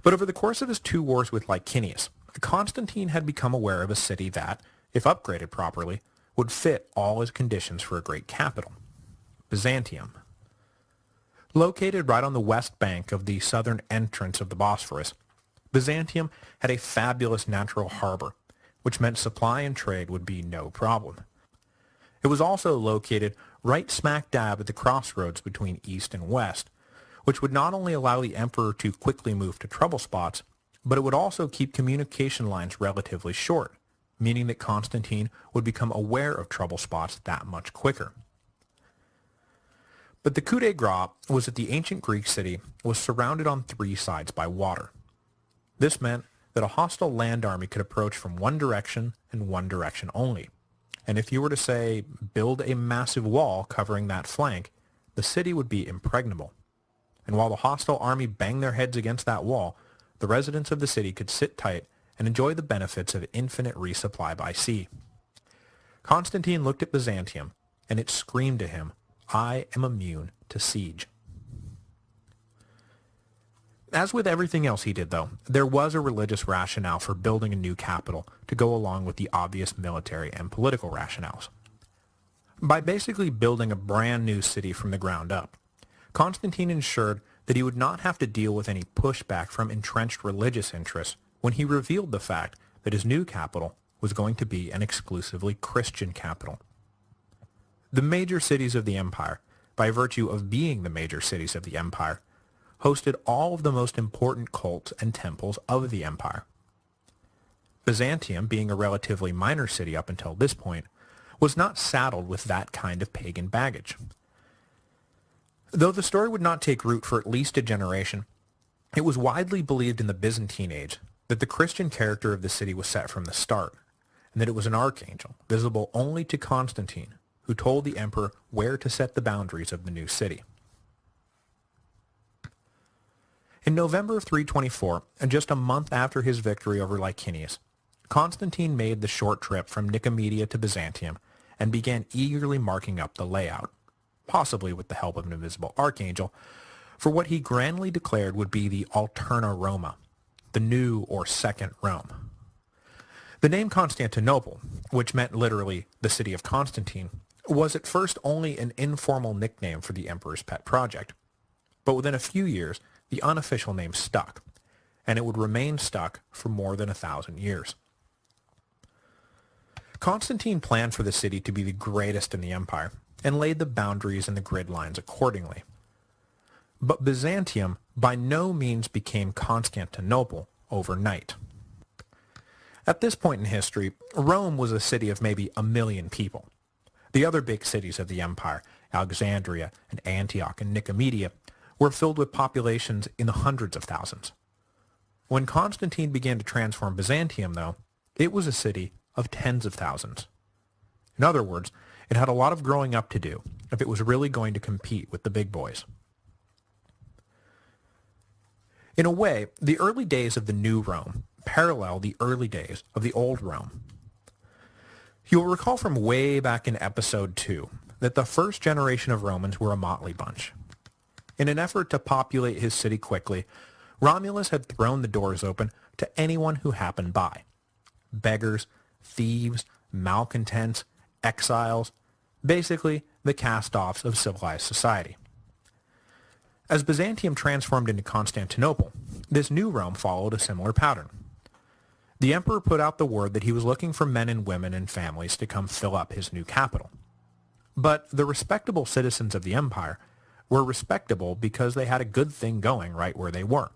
But over the course of his two wars with Licinius, Constantine had become aware of a city that, if upgraded properly, would fit all his conditions for a great capital, Byzantium. Located right on the west bank of the southern entrance of the Bosphorus, Byzantium had a fabulous natural harbor, which meant supply and trade would be no problem. It was also located right smack dab at the crossroads between east and west, which would not only allow the emperor to quickly move to trouble spots, but it would also keep communication lines relatively short, meaning that Constantine would become aware of trouble spots that much quicker. But the coup de grace was that the ancient Greek city was surrounded on three sides by water. This meant that a hostile land army could approach from one direction and one direction only. And if you were to, say, build a massive wall covering that flank, the city would be impregnable. And while the hostile army banged their heads against that wall, the residents of the city could sit tight and enjoy the benefits of infinite resupply by sea. Constantine looked at Byzantium, and it screamed to him, "I am immune to siege." As with everything else he did, though, there was a religious rationale for building a new capital to go along with the obvious military and political rationales. By basically building a brand new city from the ground up, Constantine ensured that he would not have to deal with any pushback from entrenched religious interests when he revealed the fact that his new capital was going to be an exclusively Christian capital. The major cities of the empire, by virtue of being the major cities of the empire, hosted all of the most important cults and temples of the empire. Byzantium, being a relatively minor city up until this point, was not saddled with that kind of pagan baggage. Though the story would not take root for at least a generation, it was widely believed in the Byzantine age that the Christian character of the city was set from the start, and that it was an archangel, visible only to Constantine, who told the emperor where to set the boundaries of the new city. In November of 324, and just a month after his victory over Licinius, Constantine made the short trip from Nicomedia to Byzantium and began eagerly marking up the layout, possibly with the help of an invisible archangel, for what he grandly declared would be the Alterna Roma, the new or second Rome. The name Constantinople, which meant literally the city of Constantine, was at first only an informal nickname for the emperor's pet project, but within a few years the unofficial name stuck, and it would remain stuck for more than 1,000 years. Constantine planned for the city to be the greatest in the empire, and laid the boundaries and the grid lines accordingly. But Byzantium by no means became Constantinople overnight. At this point in history, Rome was a city of maybe 1 million people. The other big cities of the empire, Alexandria and Antioch and Nicomedia, were filled with populations in the hundreds of thousands. When Constantine began to transform Byzantium, though, it was a city of tens of thousands. In other words, it had a lot of growing up to do if it was really going to compete with the big boys. In a way, the early days of the new Rome parallel the early days of the old Rome. You'll recall from way back in episode 2 that the first generation of Romans were a motley bunch. In an effort to populate his city quickly, Romulus had thrown the doors open to anyone who happened by. Beggars, thieves, malcontents, exiles, basically the cast-offs of civilized society. As Byzantium transformed into Constantinople, this new Rome followed a similar pattern. The emperor put out the word that he was looking for men and women and families to come fill up his new capital. But the respectable citizens of the empire were respectable because they had a good thing going right where they were.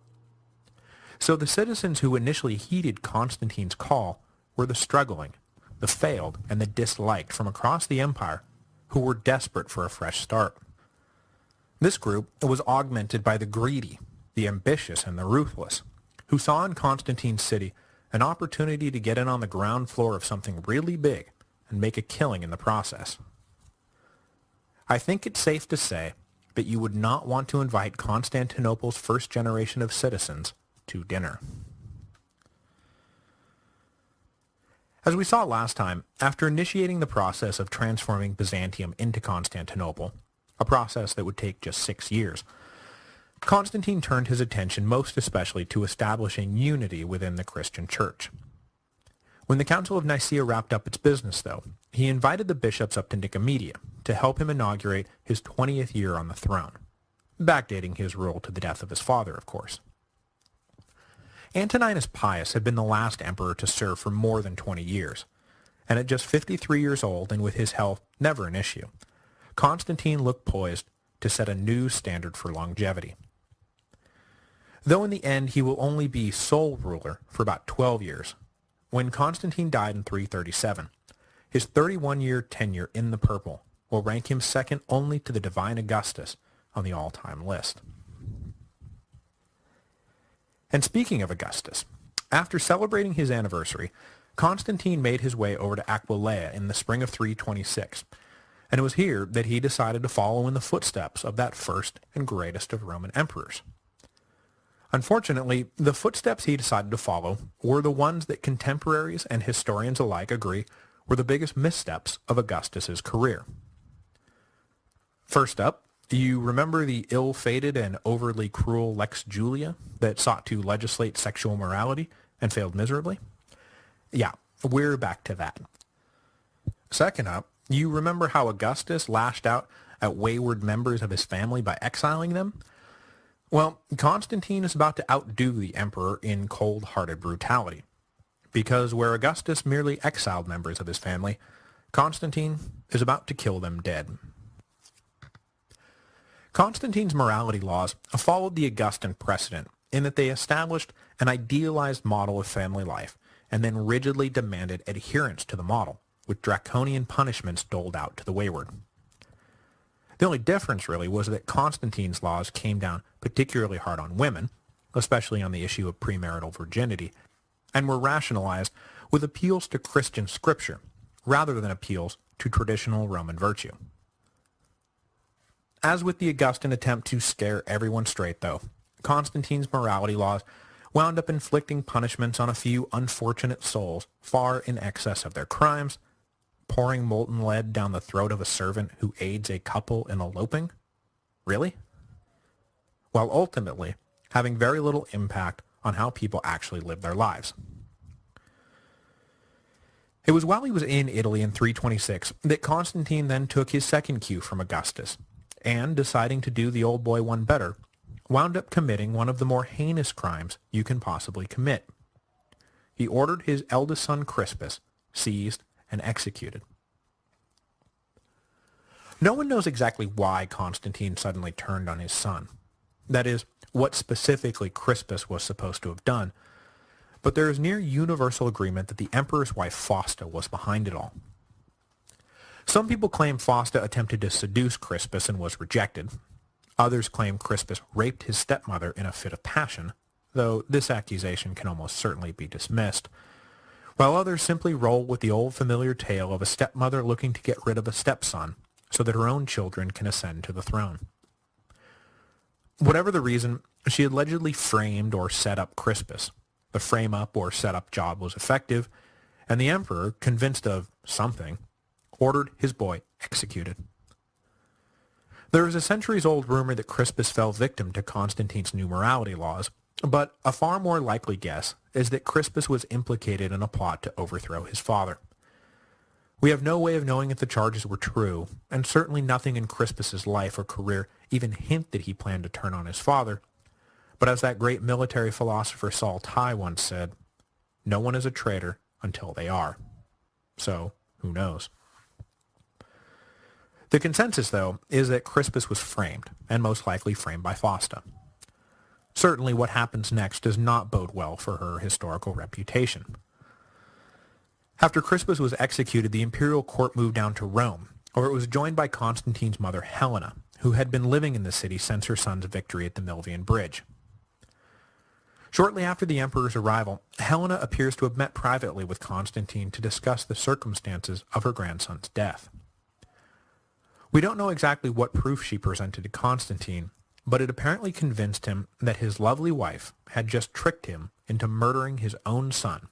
So the citizens who initially heeded Constantine's call were the struggling, the failed, and the disliked from across the empire who were desperate for a fresh start. This group was augmented by the greedy, the ambitious, and the ruthless, who saw in Constantine's city an opportunity to get in on the ground floor of something really big and make a killing in the process. I think it's safe to say that you would not want to invite Constantinople's first generation of citizens to dinner. As we saw last time, after initiating the process of transforming Byzantium into Constantinople, a process that would take just 6 years, Constantine turned his attention most especially to establishing unity within the Christian Church. When the Council of Nicaea wrapped up its business, though, he invited the bishops up to Nicomedia to help him inaugurate his 20th year on the throne, backdating his rule to the death of his father, of course. Antoninus Pius had been the last emperor to serve for more than 20 years, and at just 53 years old and with his health never an issue, Constantine looked poised to set a new standard for longevity. Though in the end he will only be sole ruler for about 12 years, when Constantine died in 337, his 31-year tenure in the purple will rank him second only to the divine Augustus on the all-time list. And speaking of Augustus, after celebrating his anniversary, Constantine made his way over to Aquileia in the spring of 326, and it was here that he decided to follow in the footsteps of that first and greatest of Roman emperors. Unfortunately, the footsteps he decided to follow were the ones that contemporaries and historians alike agree were the biggest missteps of Augustus's career. First up, you remember the ill-fated and overly cruel Lex Julia that sought to legislate sexual morality and failed miserably? Yeah, we're back to that. Second up, You remember how Augustus lashed out at wayward members of his family by exiling them? Well, Constantine is about to outdo the emperor in cold-hearted brutality, because where Augustus merely exiled members of his family, Constantine is about to kill them dead. Constantine's morality laws followed the Augustan precedent in that they established an idealized model of family life and then rigidly demanded adherence to the model, with draconian punishments doled out to the wayward. The only difference, really, was that Constantine's laws came down particularly hard on women, especially on the issue of premarital virginity, and were rationalized with appeals to Christian scripture, rather than appeals to traditional Roman virtue. As with the Augustan attempt to scare everyone straight, though, Constantine's morality laws wound up inflicting punishments on a few unfortunate souls far in excess of their crimes, pouring molten lead down the throat of a servant who aids a couple in eloping? Really? While ultimately having very little impact on how people actually live their lives. It was while he was in Italy in 326 that Constantine then took his second cue from Augustus, and, deciding to do the old boy one better, wound up committing one of the more heinous crimes you can possibly commit. He ordered his eldest son Crispus seized and executed. No one knows exactly why Constantine suddenly turned on his son. That is, what specifically Crispus was supposed to have done, but there is near universal agreement that the emperor's wife Fausta was behind it all. Some people claim Fausta attempted to seduce Crispus and was rejected. Others claim Crispus raped his stepmother in a fit of passion, though this accusation can almost certainly be dismissed, while others simply roll with the old familiar tale of a stepmother looking to get rid of a stepson so that her own children can ascend to the throne. Whatever the reason, she allegedly framed or set up Crispus. The frame-up or set-up job was effective, and the emperor, convinced of something, ordered his boy executed. There is a centuries-old rumor that Crispus fell victim to Constantine's new morality laws, but a far more likely guess is that Crispus was implicated in a plot to overthrow his father. We have no way of knowing if the charges were true, and certainly nothing in Crispus's life or career even hint that he planned to turn on his father, but as that great military philosopher Saul Tigh once said, no one is a traitor until they are. So, who knows? The consensus, though, is that Crispus was framed, and most likely framed by Fausta. Certainly what happens next does not bode well for her historical reputation. After Crispus was executed, the imperial court moved down to Rome, where it was joined by Constantine's mother Helena, who had been living in the city since her son's victory at the Milvian Bridge. Shortly after the emperor's arrival, Helena appears to have met privately with Constantine to discuss the circumstances of her grandson's death. We don't know exactly what proof she presented to Constantine, but it apparently convinced him that his lovely wife had just tricked him into murdering his own son,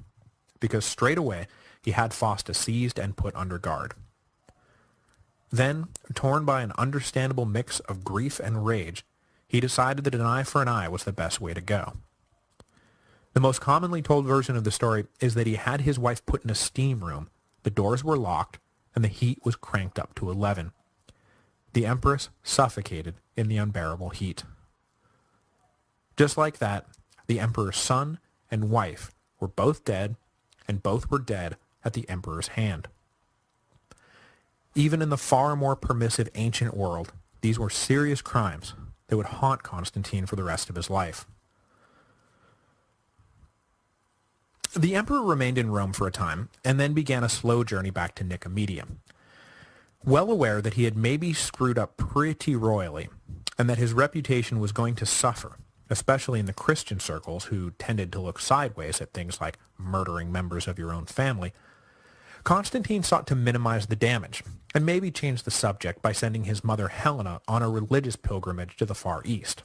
because straight away he had Fausta seized and put under guard. Then, torn by an understandable mix of grief and rage, he decided that an eye for an eye was the best way to go. The most commonly told version of the story is that he had his wife put in a steam room, the doors were locked, and the heat was cranked up to 11. The empress suffocated in the unbearable heat. Just like that, the emperor's son and wife were both dead, and both were dead at the emperor's hand. Even in the far more permissive ancient world, these were serious crimes that would haunt Constantine for the rest of his life. The emperor remained in Rome for a time, and then began a slow journey back to Nicomedia. Well aware that he had maybe screwed up pretty royally, and that his reputation was going to suffer, especially in the Christian circles who tended to look sideways at things like murdering members of your own family, Constantine sought to minimize the damage, and maybe change the subject by sending his mother Helena on a religious pilgrimage to the Far East.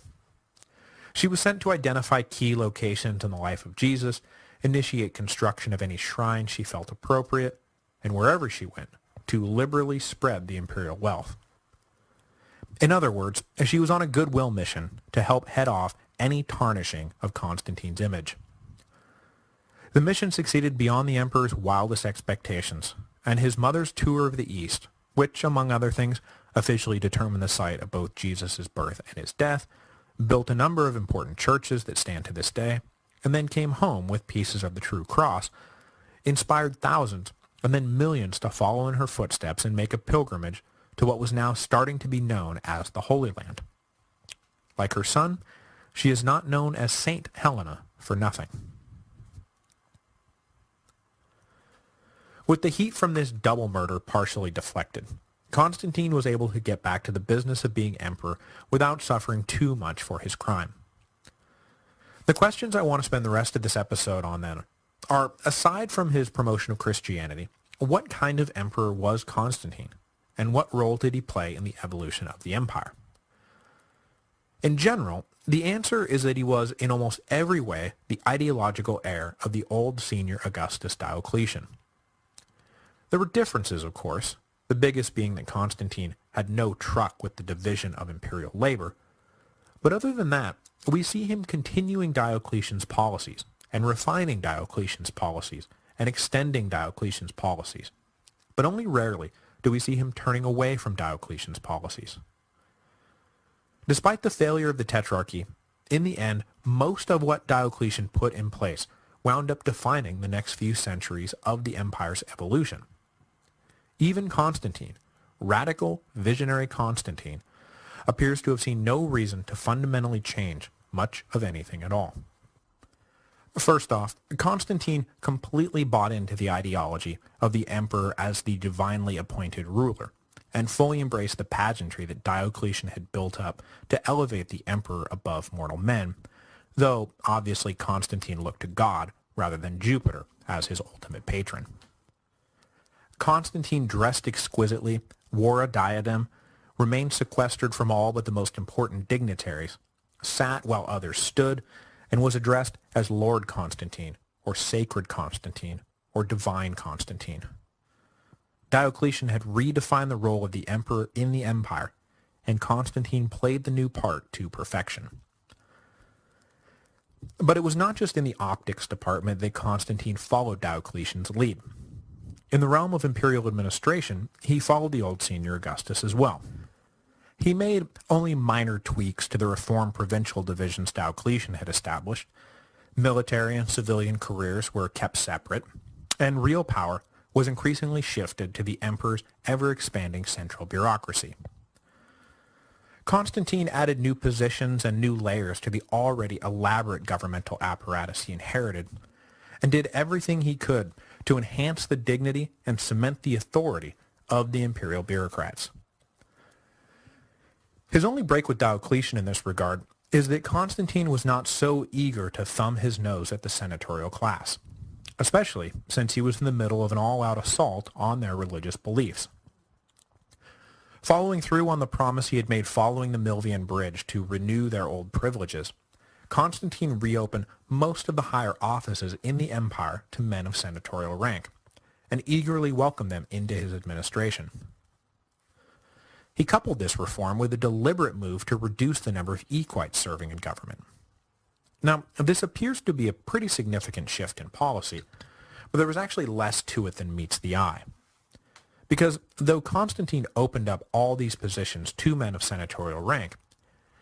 She was sent to identify key locations in the life of Jesus, initiate construction of any shrine she felt appropriate, and wherever she went, to liberally spread the imperial wealth. In other words, she was on a goodwill mission to help head off any tarnishing of Constantine's image. The mission succeeded beyond the emperor's wildest expectations, and his mother's tour of the East which, among other things, officially determined the site of both Jesus' birth and his death, built a number of important churches that stand to this day, and then came home with pieces of the true cross, inspired thousands and then millions to follow in her footsteps and make a pilgrimage to what was now starting to be known as the Holy Land. Like her son, she is not known as Saint Helena for nothing. With the heat from this double murder partially deflected, Constantine was able to get back to the business of being emperor without suffering too much for his crime. The questions I want to spend the rest of this episode on then are, aside from his promotion of Christianity, what kind of emperor was Constantine, and what role did he play in the evolution of the empire? In general, the answer is that he was, in almost every way, the ideological heir of the old senior Augustus Diocletian. There were differences, of course, the biggest being that Constantine had no truck with the division of imperial labor, but other than that, we see him continuing Diocletian's policies, and refining Diocletian's policies, and extending Diocletian's policies, but only rarely do we see him turning away from Diocletian's policies. Despite the failure of the Tetrarchy, in the end, most of what Diocletian put in place wound up defining the next few centuries of the empire's evolution. Even Constantine, radical, visionary Constantine, appears to have seen no reason to fundamentally change much of anything at all. First off, Constantine completely bought into the ideology of the emperor as the divinely appointed ruler, and fully embraced the pageantry that Diocletian had built up to elevate the emperor above mortal men, though obviously Constantine looked to God rather than Jupiter as his ultimate patron. Constantine dressed exquisitely, wore a diadem, remained sequestered from all but the most important dignitaries, sat while others stood, and was addressed as Lord Constantine, or Sacred Constantine, or Divine Constantine. Diocletian had redefined the role of the emperor in the empire, and Constantine played the new part to perfection. But it was not just in the optics department that Constantine followed Diocletian's lead. In the realm of imperial administration, he followed the old senior Augustus as well. He made only minor tweaks to the reformed provincial divisions Diocletian had established. Military and civilian careers were kept separate, and real power was increasingly shifted to the emperor's ever-expanding central bureaucracy. Constantine added new positions and new layers to the already elaborate governmental apparatus he inherited, and did everything he could to enhance the dignity and cement the authority of the imperial bureaucrats. His only break with Diocletian in this regard is that Constantine was not so eager to thumb his nose at the senatorial class, especially since he was in the middle of an all-out assault on their religious beliefs. Following through on the promise he had made following the Milvian Bridge to renew their old privileges, Constantine reopened most of the higher offices in the empire to men of senatorial rank, and eagerly welcomed them into his administration. He coupled this reform with a deliberate move to reduce the number of equites serving in government. Now, this appears to be a pretty significant shift in policy, but there was actually less to it than meets the eye. Because though Constantine opened up all these positions to men of senatorial rank,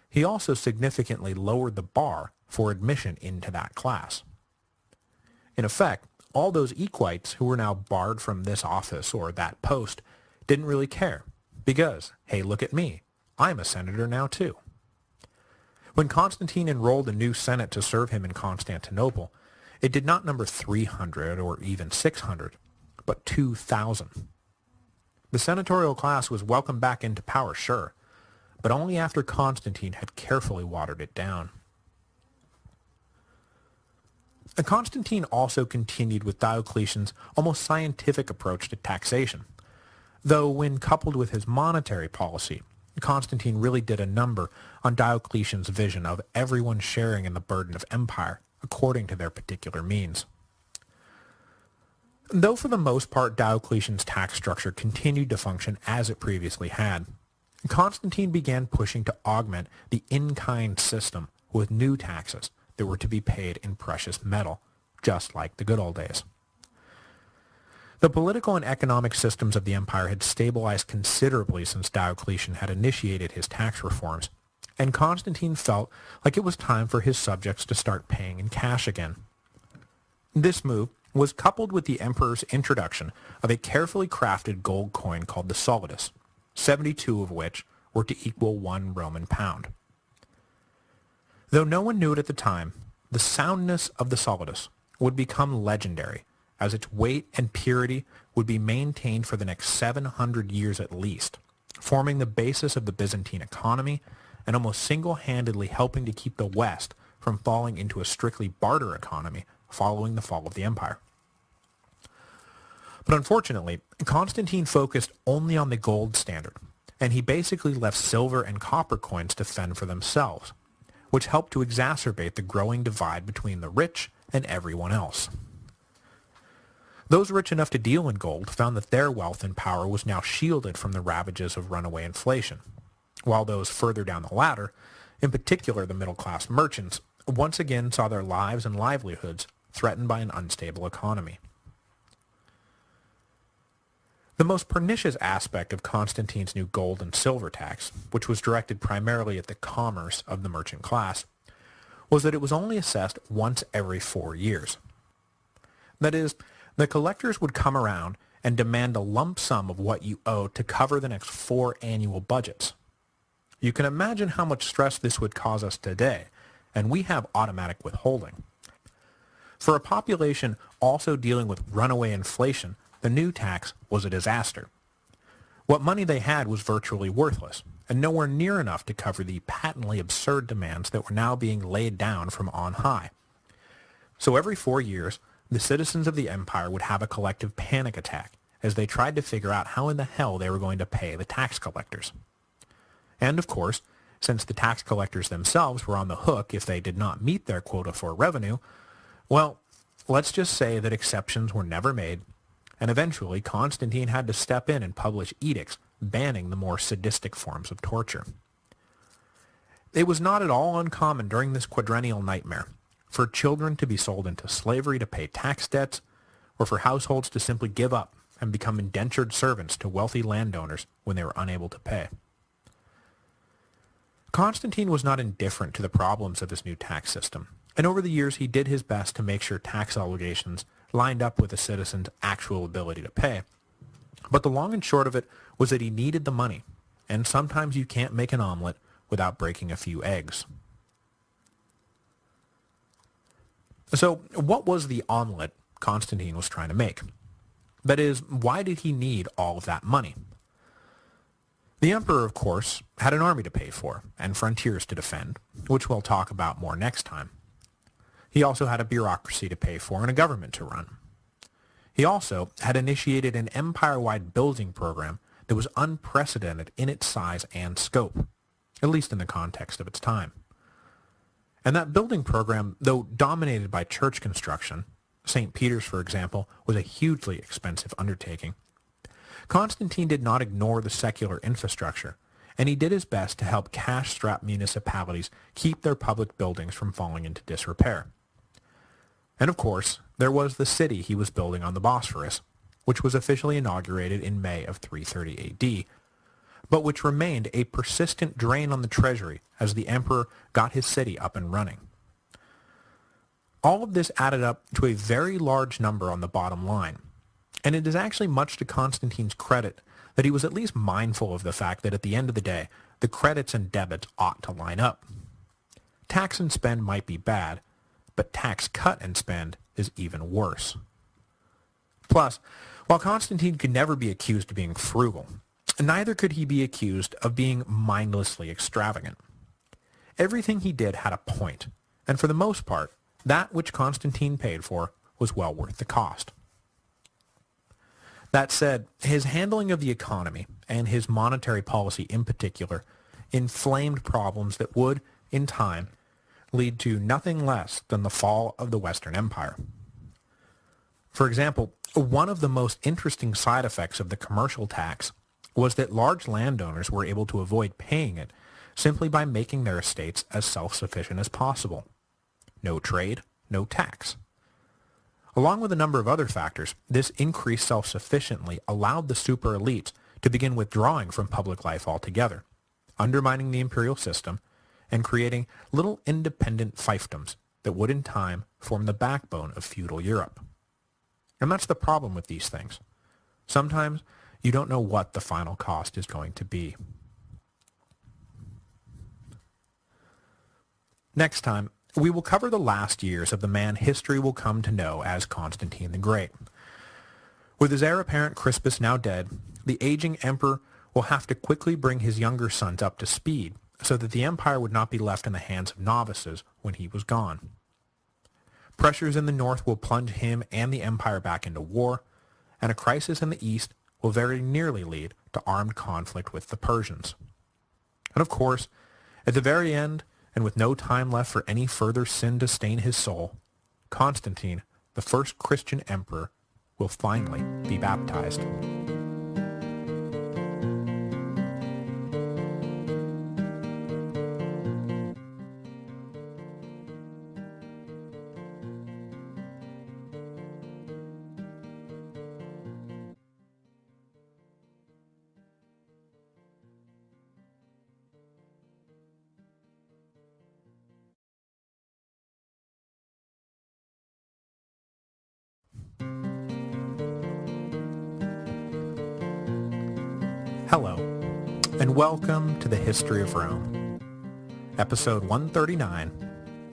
he also significantly lowered the bar for admission into that class. In effect, all those equites who were now barred from this office or that post didn't really care, because, hey, look at me, I'm a senator now too. When Constantine enrolled a new senate to serve him in Constantinople, it did not number 300 or even 600, but 2,000. The senatorial class was welcomed back into power, sure, but only after Constantine had carefully watered it down. And Constantine also continued with Diocletian's almost scientific approach to taxation, though when coupled with his monetary policy, Constantine really did a number on Diocletian's vision of everyone sharing in the burden of empire according to their particular means. Though for the most part Diocletian's tax structure continued to function as it previously had, Constantine began pushing to augment the in-kind system with new taxes that were to be paid in precious metal, just like the good old days. The political and economic systems of the empire had stabilized considerably since Diocletian had initiated his tax reforms, and Constantine felt like it was time for his subjects to start paying in cash again. This move was coupled with the emperor's introduction of a carefully crafted gold coin called the solidus, 72 of which were to equal 1 Roman pound. Though no one knew it at the time, the soundness of the solidus would become legendary, as its weight and purity would be maintained for the next 700 years at least, forming the basis of the Byzantine economy and almost single-handedly helping to keep the West from falling into a strictly barter economy following the fall of the empire. But unfortunately, Constantine focused only on the gold standard, and he basically left silver and copper coins to fend for themselves, which helped to exacerbate the growing divide between the rich and everyone else. Those rich enough to deal in gold found that their wealth and power was now shielded from the ravages of runaway inflation, while those further down the ladder, in particular the middle-class merchants, once again saw their lives and livelihoods threatened by an unstable economy. The most pernicious aspect of Constantine's new gold and silver tax, which was directed primarily at the commerce of the merchant class, was that it was only assessed once every 4 years. That is, the collectors would come around and demand a lump sum of what you owed to cover the next 4 annual budgets. You can imagine how much stress this would cause us today, and we have automatic withholding. For a population also dealing with runaway inflation, the new tax was a disaster. What money they had was virtually worthless, and nowhere near enough to cover the patently absurd demands that were now being laid down from on high. So every 4 years, the citizens of the empire would have a collective panic attack as they tried to figure out how in the hell they were going to pay the tax collectors. And of course, since the tax collectors themselves were on the hook if they did not meet their quota for revenue, well, let's just say that exceptions were never made, and eventually Constantine had to step in and publish edicts banning the more sadistic forms of torture. It was not at all uncommon during this quadrennial nightmare for children to be sold into slavery to pay tax debts, or for households to simply give up and become indentured servants to wealthy landowners when they were unable to pay. Constantine was not indifferent to the problems of his new tax system, and over the years he did his best to make sure tax obligations lined up with the citizens' actual ability to pay. But the long and short of it was that he needed the money, and sometimes you can't make an omelet without breaking a few eggs. So what was the omelet Constantine was trying to make? That is, why did he need all of that money? The emperor, of course, had an army to pay for and frontiers to defend, which we'll talk about more next time. He also had a bureaucracy to pay for and a government to run. He also had initiated an empire-wide building program that was unprecedented in its size and scope, at least in the context of its time. And that building program, though dominated by church construction, St. Peter's, for example, was a hugely expensive undertaking. Constantine did not ignore the secular infrastructure, and he did his best to help cash-strapped municipalities keep their public buildings from falling into disrepair. And of course, there was the city he was building on the Bosphorus, which was officially inaugurated in May of 330 AD, but which remained a persistent drain on the treasury as the emperor got his city up and running. All of this added up to a very large number on the bottom line, and it is actually much to Constantine's credit that he was at least mindful of the fact that at the end of the day, the credits and debits ought to line up. Tax and spend might be bad, but tax cut and spend is even worse. Plus, while Constantine could never be accused of being frugal, neither could he be accused of being mindlessly extravagant. Everything he did had a point, and for the most part, that which Constantine paid for was well worth the cost. That said, his handling of the economy, and his monetary policy in particular, inflamed problems that would, in time, lead to nothing less than the fall of the Western Empire. For example, one of the most interesting side effects of the commercial tax was that large landowners were able to avoid paying it simply by making their estates as self-sufficient as possible. No trade, no tax. Along with a number of other factors, this increased self-sufficiency allowed the super elites to begin withdrawing from public life altogether, undermining the imperial system and creating little independent fiefdoms that would in time form the backbone of feudal Europe. And that's the problem with these things. Sometimes you don't know what the final cost is going to be. Next time, we will cover the last years of the man history will come to know as Constantine the Great. With his heir apparent Crispus now dead, the aging emperor will have to quickly bring his younger sons up to speed so that the empire would not be left in the hands of novices when he was gone. Pressures in the north will plunge him and the empire back into war, and a crisis in the east will very nearly lead to armed conflict with the Persians. And of course, at the very end, and with no time left for any further sin to stain his soul, Constantine, the first Christian emperor, will finally be baptized. Hello, and welcome to the History of Rome. Episode 139,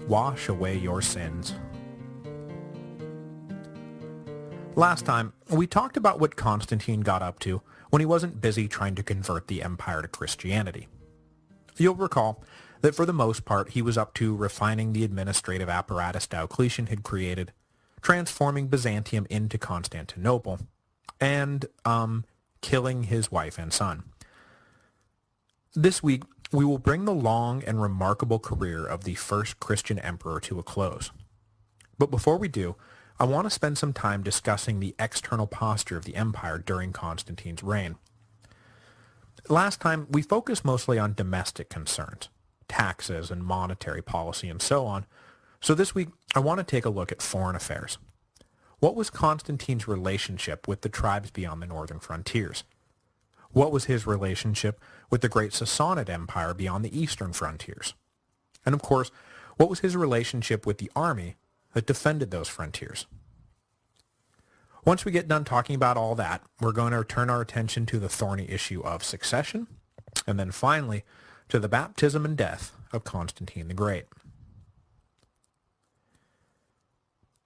Wash Away Your Sins. Last time, we talked about what Constantine got up to when he wasn't busy trying to convert the empire to Christianity. You'll recall that for the most part he was up to refining the administrative apparatus Diocletian had created, transforming Byzantium into Constantinople, and, killing his wife and son. This week, we will bring the long and remarkable career of the first Christian emperor to a close. But before we do, I want to spend some time discussing the external posture of the empire during Constantine's reign. Last time, we focused mostly on domestic concerns, taxes and monetary policy and so on, so this week I want to take a look at foreign affairs. What was Constantine's relationship with the tribes beyond the northern frontiers? What was his relationship with the great Sassanid Empire beyond the eastern frontiers? And of course, what was his relationship with the army that defended those frontiers? Once we get done talking about all that, we're going to turn our attention to the thorny issue of succession, and then finally to the baptism and death of Constantine the Great.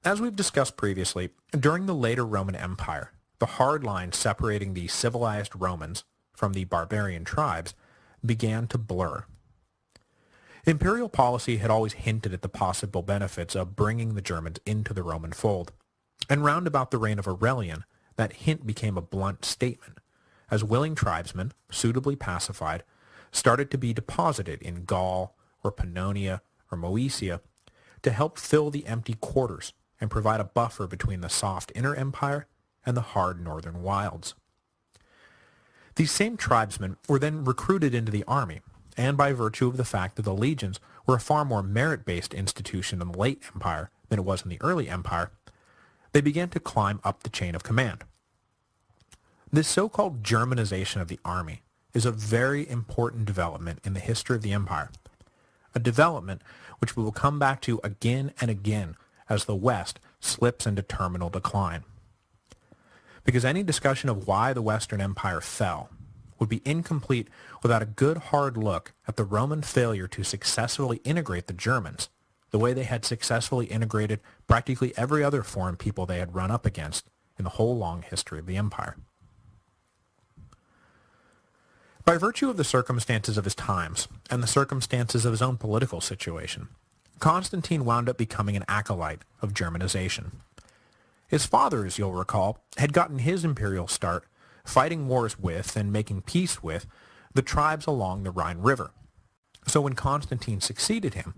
As we've discussed previously, during the later Roman Empire, the hard line separating the civilized Romans from the barbarian tribes began to blur. Imperial policy had always hinted at the possible benefits of bringing the Germans into the Roman fold, and round about the reign of Aurelian, that hint became a blunt statement, as willing tribesmen, suitably pacified, started to be deposited in Gaul or Pannonia or Moesia to help fill the empty quarters and provide a buffer between the soft inner empire and the hard northern wilds. These same tribesmen were then recruited into the army, and by virtue of the fact that the legions were a far more merit-based institution in the late empire than it was in the early empire, they began to climb up the chain of command. This so-called Germanization of the army is a very important development in the history of the empire, a development which we will come back to again and again as the West slips into terminal decline. Because any discussion of why the Western Empire fell would be incomplete without a good hard look at the Roman failure to successfully integrate the Germans, the way they had successfully integrated practically every other foreign people they had run up against in the whole long history of the empire. By virtue of the circumstances of his times and the circumstances of his own political situation, Constantine wound up becoming an acolyte of Germanization. His father, as you'll recall, had gotten his imperial start fighting wars with and making peace with the tribes along the Rhine River. So when Constantine succeeded him,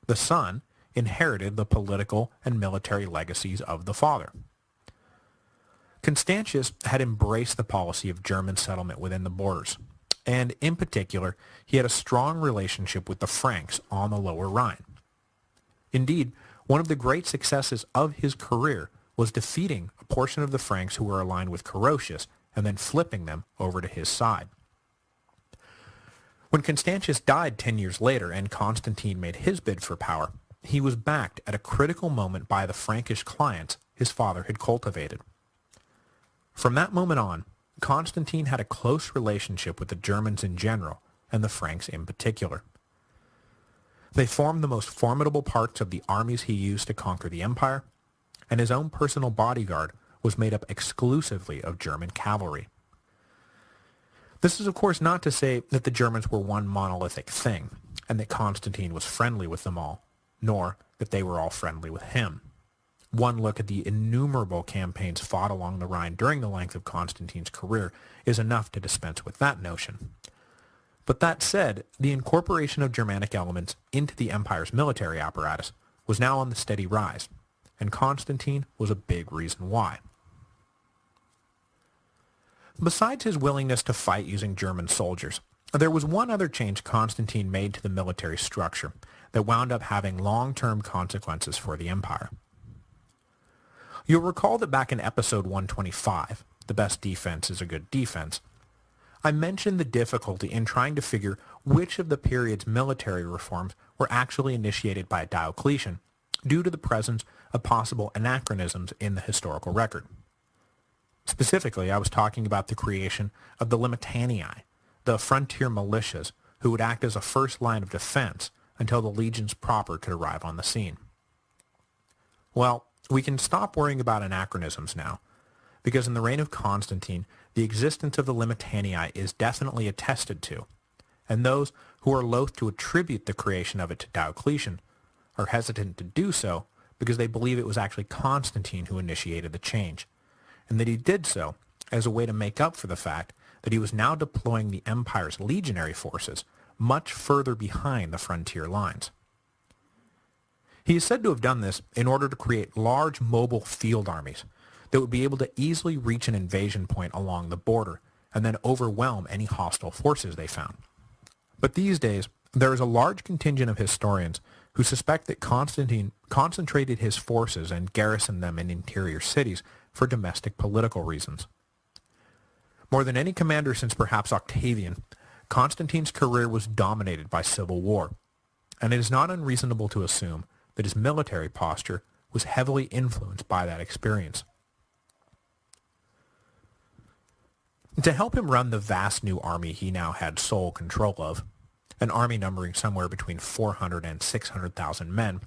the son inherited the political and military legacies of the father. Constantius had embraced the policy of German settlement within the borders, and in particular, he had a strong relationship with the Franks on the Lower Rhine. Indeed, one of the great successes of his career was defeating a portion of the Franks who were aligned with Carausius and then flipping them over to his side. When Constantius died 10 years later and Constantine made his bid for power, he was backed at a critical moment by the Frankish clients his father had cultivated. From that moment on, Constantine had a close relationship with the Germans in general and the Franks in particular. They formed the most formidable parts of the armies he used to conquer the empire, and his own personal bodyguard was made up exclusively of German cavalry. This is of course not to say that the Germans were one monolithic thing, and that Constantine was friendly with them all, nor that they were all friendly with him. One look at the innumerable campaigns fought along the Rhine during the length of Constantine's career is enough to dispense with that notion. But that said, the incorporation of Germanic elements into the empire's military apparatus was now on the steady rise, and Constantine was a big reason why. Besides his willingness to fight using German soldiers, there was one other change Constantine made to the military structure that wound up having long-term consequences for the empire. You'll recall that back in episode 125, The Best Defense is a Good Defense, I mentioned the difficulty in trying to figure which of the period's military reforms were actually initiated by Diocletian due to the presence of possible anachronisms in the historical record. Specifically, I was talking about the creation of the Limitanii, the frontier militias who would act as a first line of defense until the legions proper could arrive on the scene. Well, we can stop worrying about anachronisms now, because in the reign of Constantine, the existence of the Limitanii is definitely attested to, and those who are loath to attribute the creation of it to Diocletian are hesitant to do so because they believe it was actually Constantine who initiated the change, and that he did so as a way to make up for the fact that he was now deploying the empire's legionary forces much further behind the frontier lines. He is said to have done this in order to create large mobile field armies that would be able to easily reach an invasion point along the border and then overwhelm any hostile forces they found. But these days, there is a large contingent of historians who suspect that Constantine concentrated his forces and garrisoned them in interior cities for domestic political reasons. More than any commander since perhaps Octavian, Constantine's career was dominated by civil war, and it is not unreasonable to assume that his military posture was heavily influenced by that experience. To help him run the vast new army he now had sole control of, an army numbering somewhere between 400 and 600,000 men,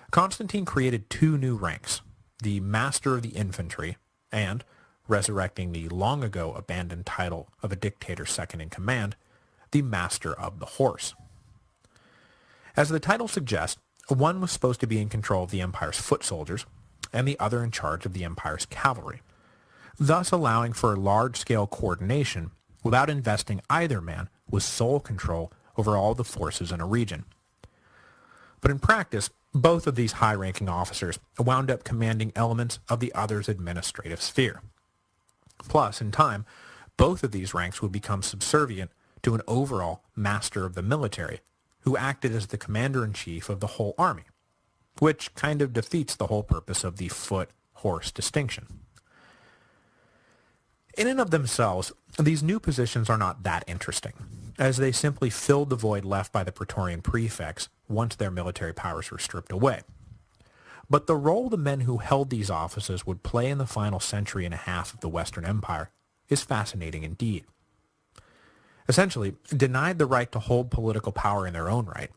Constantine created two new ranks, the Master of the Infantry and, resurrecting the long ago abandoned title of a dictator second in command, the Master of the Horse. As the title suggests, one was supposed to be in control of the empire's foot soldiers, and the other in charge of the empire's cavalry, thus allowing for large-scale coordination without investing either man with sole control over all the forces in a region. But in practice, both of these high-ranking officers wound up commanding elements of the other's administrative sphere. Plus, in time, both of these ranks would become subservient to an overall master of the military, who acted as the commander-in-chief of the whole army, which kind of defeats the whole purpose of the foot-horse distinction. In and of themselves, these new positions are not that interesting, as they simply filled the void left by the Praetorian prefects once their military powers were stripped away. But the role the men who held these offices would play in the final century and a half of the Western Empire is fascinating indeed. Essentially, denied the right to hold political power in their own right,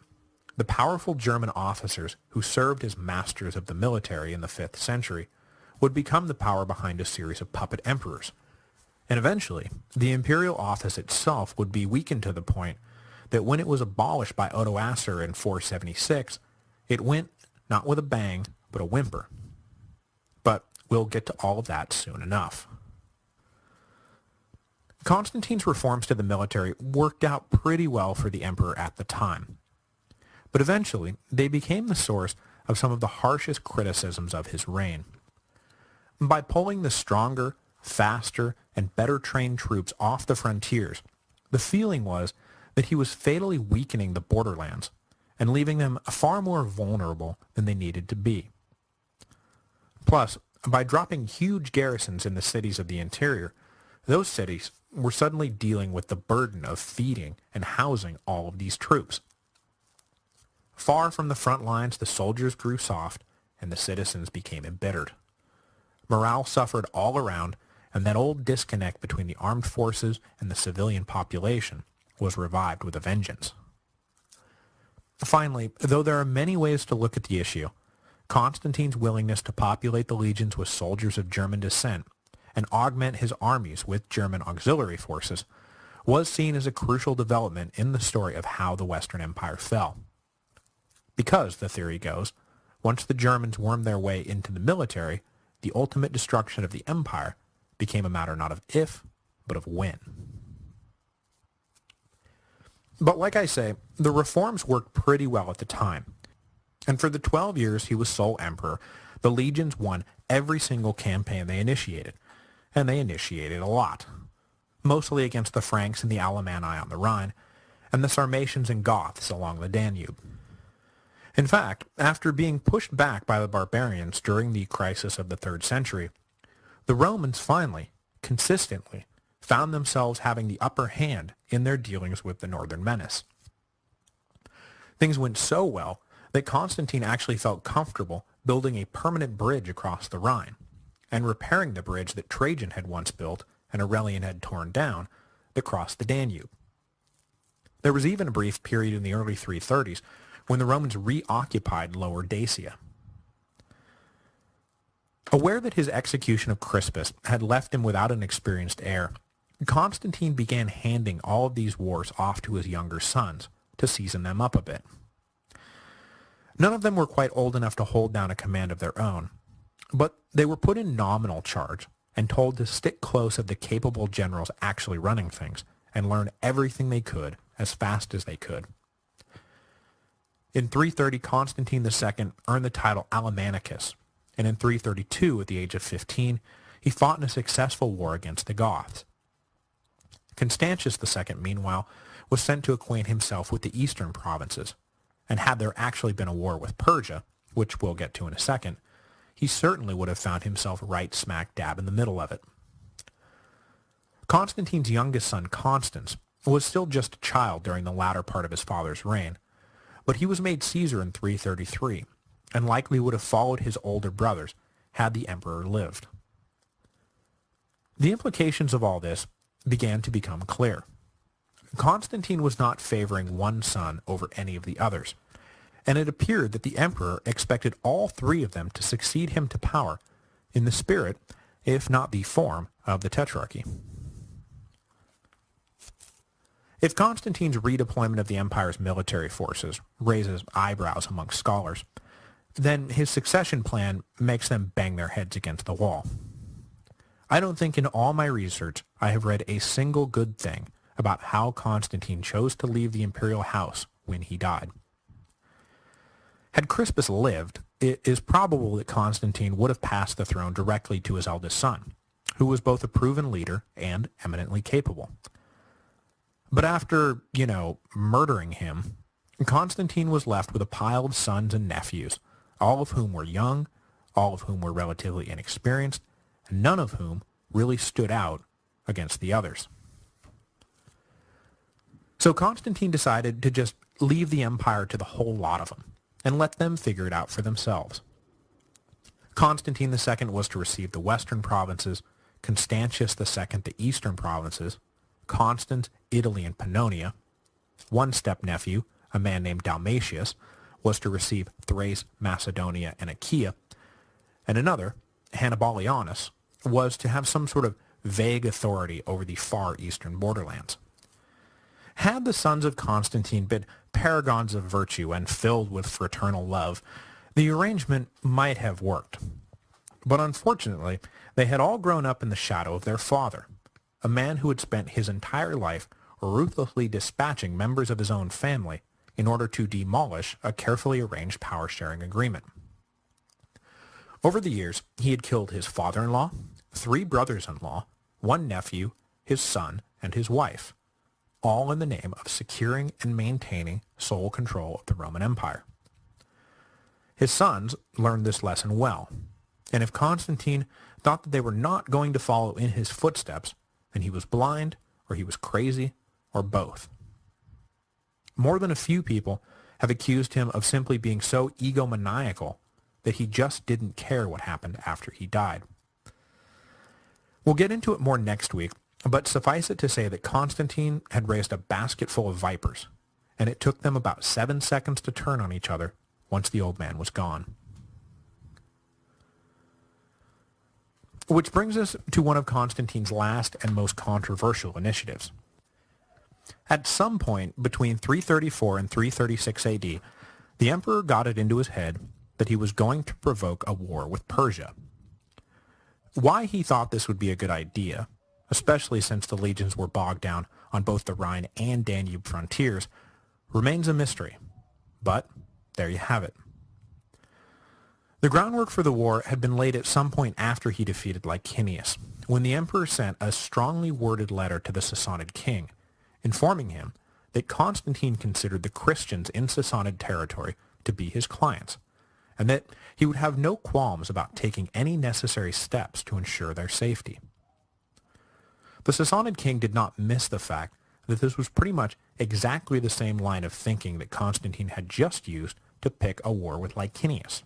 the powerful German officers who served as masters of the military in the 5th century would become the power behind a series of puppet emperors, and eventually, the imperial office itself would be weakened to the point that when it was abolished by Odoacer in 476, it went not with a bang, but a whimper. But we'll get to all of that soon enough. Constantine's reforms to the military worked out pretty well for the emperor at the time, but eventually they became the source of some of the harshest criticisms of his reign. By pulling the stronger, faster, and better trained troops off the frontiers, the feeling was that he was fatally weakening the borderlands and leaving them far more vulnerable than they needed to be. Plus, by dropping huge garrisons in the cities of the interior, those cities were suddenly dealing with the burden of feeding and housing all of these troops. Far from the front lines, the soldiers grew soft, and the citizens became embittered. Morale suffered all around, and that old disconnect between the armed forces and the civilian population was revived with a vengeance. Finally, though there are many ways to look at the issue, Constantine's willingness to populate the legions with soldiers of German descent and augment his armies with German auxiliary forces was seen as a crucial development in the story of how the Western Empire fell. Because, the theory goes, once the Germans wormed their way into the military, the ultimate destruction of the empire became a matter not of if, but of when. But like I say, the reforms worked pretty well at the time. And for the 12 years he was sole emperor, the legions won every single campaign they initiated. And they initiated a lot. Mostly against the Franks and the Alemanni on the Rhine, and the Sarmatians and Goths along the Danube. In fact, after being pushed back by the barbarians during the crisis of the 3rd century, the Romans finally, consistently, found themselves having the upper hand in their dealings with the northern menace. Things went so well that Constantine actually felt comfortable building a permanent bridge across the Rhine, and repairing the bridge that Trajan had once built and Aurelian had torn down that crossed the Danube. There was even a brief period in the early 330s when the Romans reoccupied Lower Dacia. Aware that his execution of Crispus had left him without an experienced heir, Constantine began handing all of these wars off to his younger sons to season them up a bit. None of them were quite old enough to hold down a command of their own, but they were put in nominal charge and told to stick close of the capable generals actually running things and learn everything they could as fast as they could. In 330, Constantine II earned the title Alemannicus, and in 332, at the age of 15, he fought in a successful war against the Goths. Constantius II, meanwhile, was sent to acquaint himself with the eastern provinces, and had there actually been a war with Persia, which we'll get to in a second, he certainly would have found himself right smack dab in the middle of it. Constantine's youngest son, Constans, was still just a child during the latter part of his father's reign, but he was made Caesar in 333, and likely would have followed his older brothers had the emperor lived. The implications of all this began to become clear. Constantine was not favoring one son over any of the others, and it appeared that the emperor expected all three of them to succeed him to power in the spirit, if not the form, of the Tetrarchy. If Constantine's redeployment of the empire's military forces raises eyebrows among scholars, then his succession plan makes them bang their heads against the wall. I don't think in all my research I have read a single good thing about how Constantine chose to leave the imperial house when he died. Had Crispus lived, it is probable that Constantine would have passed the throne directly to his eldest son, who was both a proven leader and eminently capable. But after, murdering him, Constantine was left with a pile of sons and nephews, all of whom were young, all of whom were relatively inexperienced, and none of whom really stood out against the others. So Constantine decided to just leave the empire to the whole lot of them, and let them figure it out for themselves. Constantine II was to receive the western provinces, Constantius II the eastern provinces, Constans, Italy, and Pannonia. One step-nephew, a man named Dalmatius, was to receive Thrace, Macedonia, and Achaia, and another, Hannibalianus, was to have some sort of vague authority over the far eastern borderlands. Had the sons of Constantine been paragons of virtue and filled with fraternal love, the arrangement might have worked. But unfortunately, they had all grown up in the shadow of their father, a man who had spent his entire life ruthlessly dispatching members of his own family in order to demolish a carefully arranged power-sharing agreement. Over the years, he had killed his father-in-law, 3 brothers-in-law, 1 nephew, his son, and his wife, all in the name of securing and maintaining sole control of the Roman Empire. His sons learned this lesson well, And if Constantine thought that they were not going to follow in his footsteps, then he was blind, or he was crazy, or both. More than a few people have accused him of simply being so egomaniacal that he just didn't care what happened after he died. We'll get into it more next week, but suffice it to say that Constantine had raised a basket full of vipers, and it took them about 7 seconds to turn on each other once the old man was gone. Which brings us to one of Constantine's last and most controversial initiatives. At some point between 334 and 336 AD, the emperor got it into his head that he was going to provoke a war with Persia. Why he thought this would be a good idea, especially since the legions were bogged down on both the Rhine and Danube frontiers, remains a mystery. But there you have it. The groundwork for the war had been laid at some point after he defeated Licinius, when the emperor sent a strongly worded letter to the Sassanid king, informing him that Constantine considered the Christians in Sassanid territory to be his clients, and that he would have no qualms about taking any necessary steps to ensure their safety. The Sassanid king did not miss the fact that this was pretty much exactly the same line of thinking that Constantine had just used to pick a war with Licinius.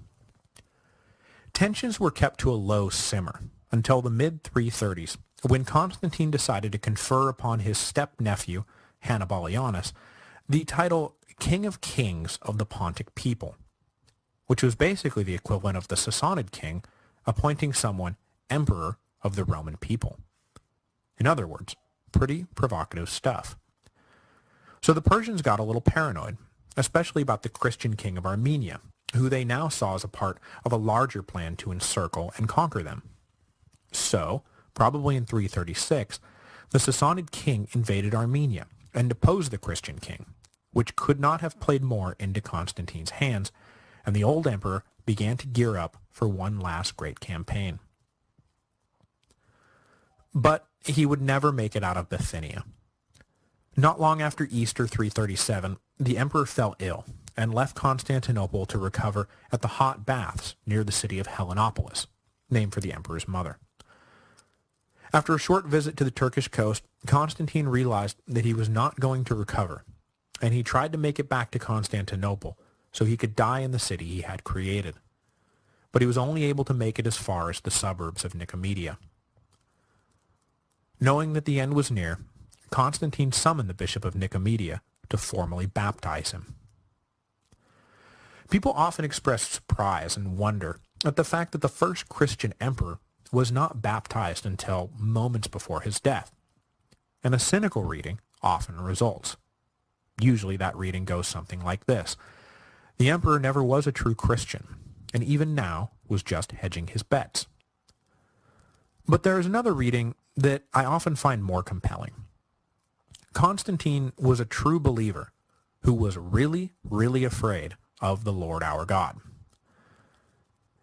Tensions were kept to a low simmer until the mid-330s, when Constantine decided to confer upon his step-nephew, Hannibalianus, the title King of Kings of the Pontic people, which was basically the equivalent of the Sassanid king appointing someone emperor of the Roman people. In other words, pretty provocative stuff. So the Persians got a little paranoid, especially about the Christian king of Armenia, who they now saw as a part of a larger plan to encircle and conquer them. So, probably in 336, the Sassanid king invaded Armenia and deposed the Christian king, which could not have played more into Constantine's hands, and the old emperor began to gear up for one last great campaign. But he would never make it out of Bithynia. Not long after Easter 337, the emperor fell ill and left Constantinople to recover at the hot baths near the city of Helenopolis, named for the emperor's mother. After a short visit to the Turkish coast, Constantine realized that he was not going to recover, and he tried to make it back to Constantinople so he could die in the city he had created. But he was only able to make it as far as the suburbs of Nicomedia. Knowing that the end was near, Constantine summoned the bishop of Nicomedia to formally baptize him. People often express surprise and wonder at the fact that the first Christian emperor was not baptized until moments before his death, and a cynical reading often results. Usually that reading goes something like this: the emperor never was a true Christian, and even now was just hedging his bets. But there is another reading that I often find more compelling. Constantine was a true believer who was really, really afraid of the Lord our God.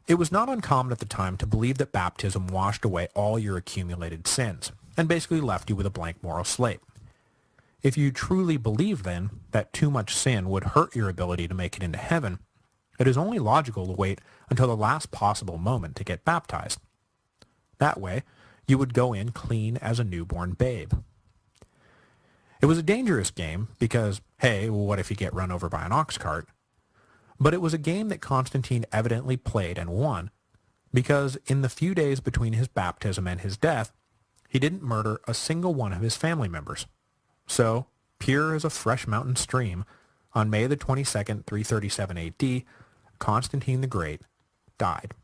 It was not uncommon at the time to believe that baptism washed away all your accumulated sins and basically left you with a blank moral slate. If you truly believe, then, that too much sin would hurt your ability to make it into heaven, it is only logical to wait until the last possible moment to get baptized. That way, you would go in clean as a newborn babe. It was a dangerous game because, hey, well, what if you get run over by an ox cart? But it was a game that Constantine evidently played and won, because in the few days between his baptism and his death, he didn't murder a single one of his family members. So, pure as a fresh mountain stream, on May the 22nd, 337 AD, Constantine the Great died.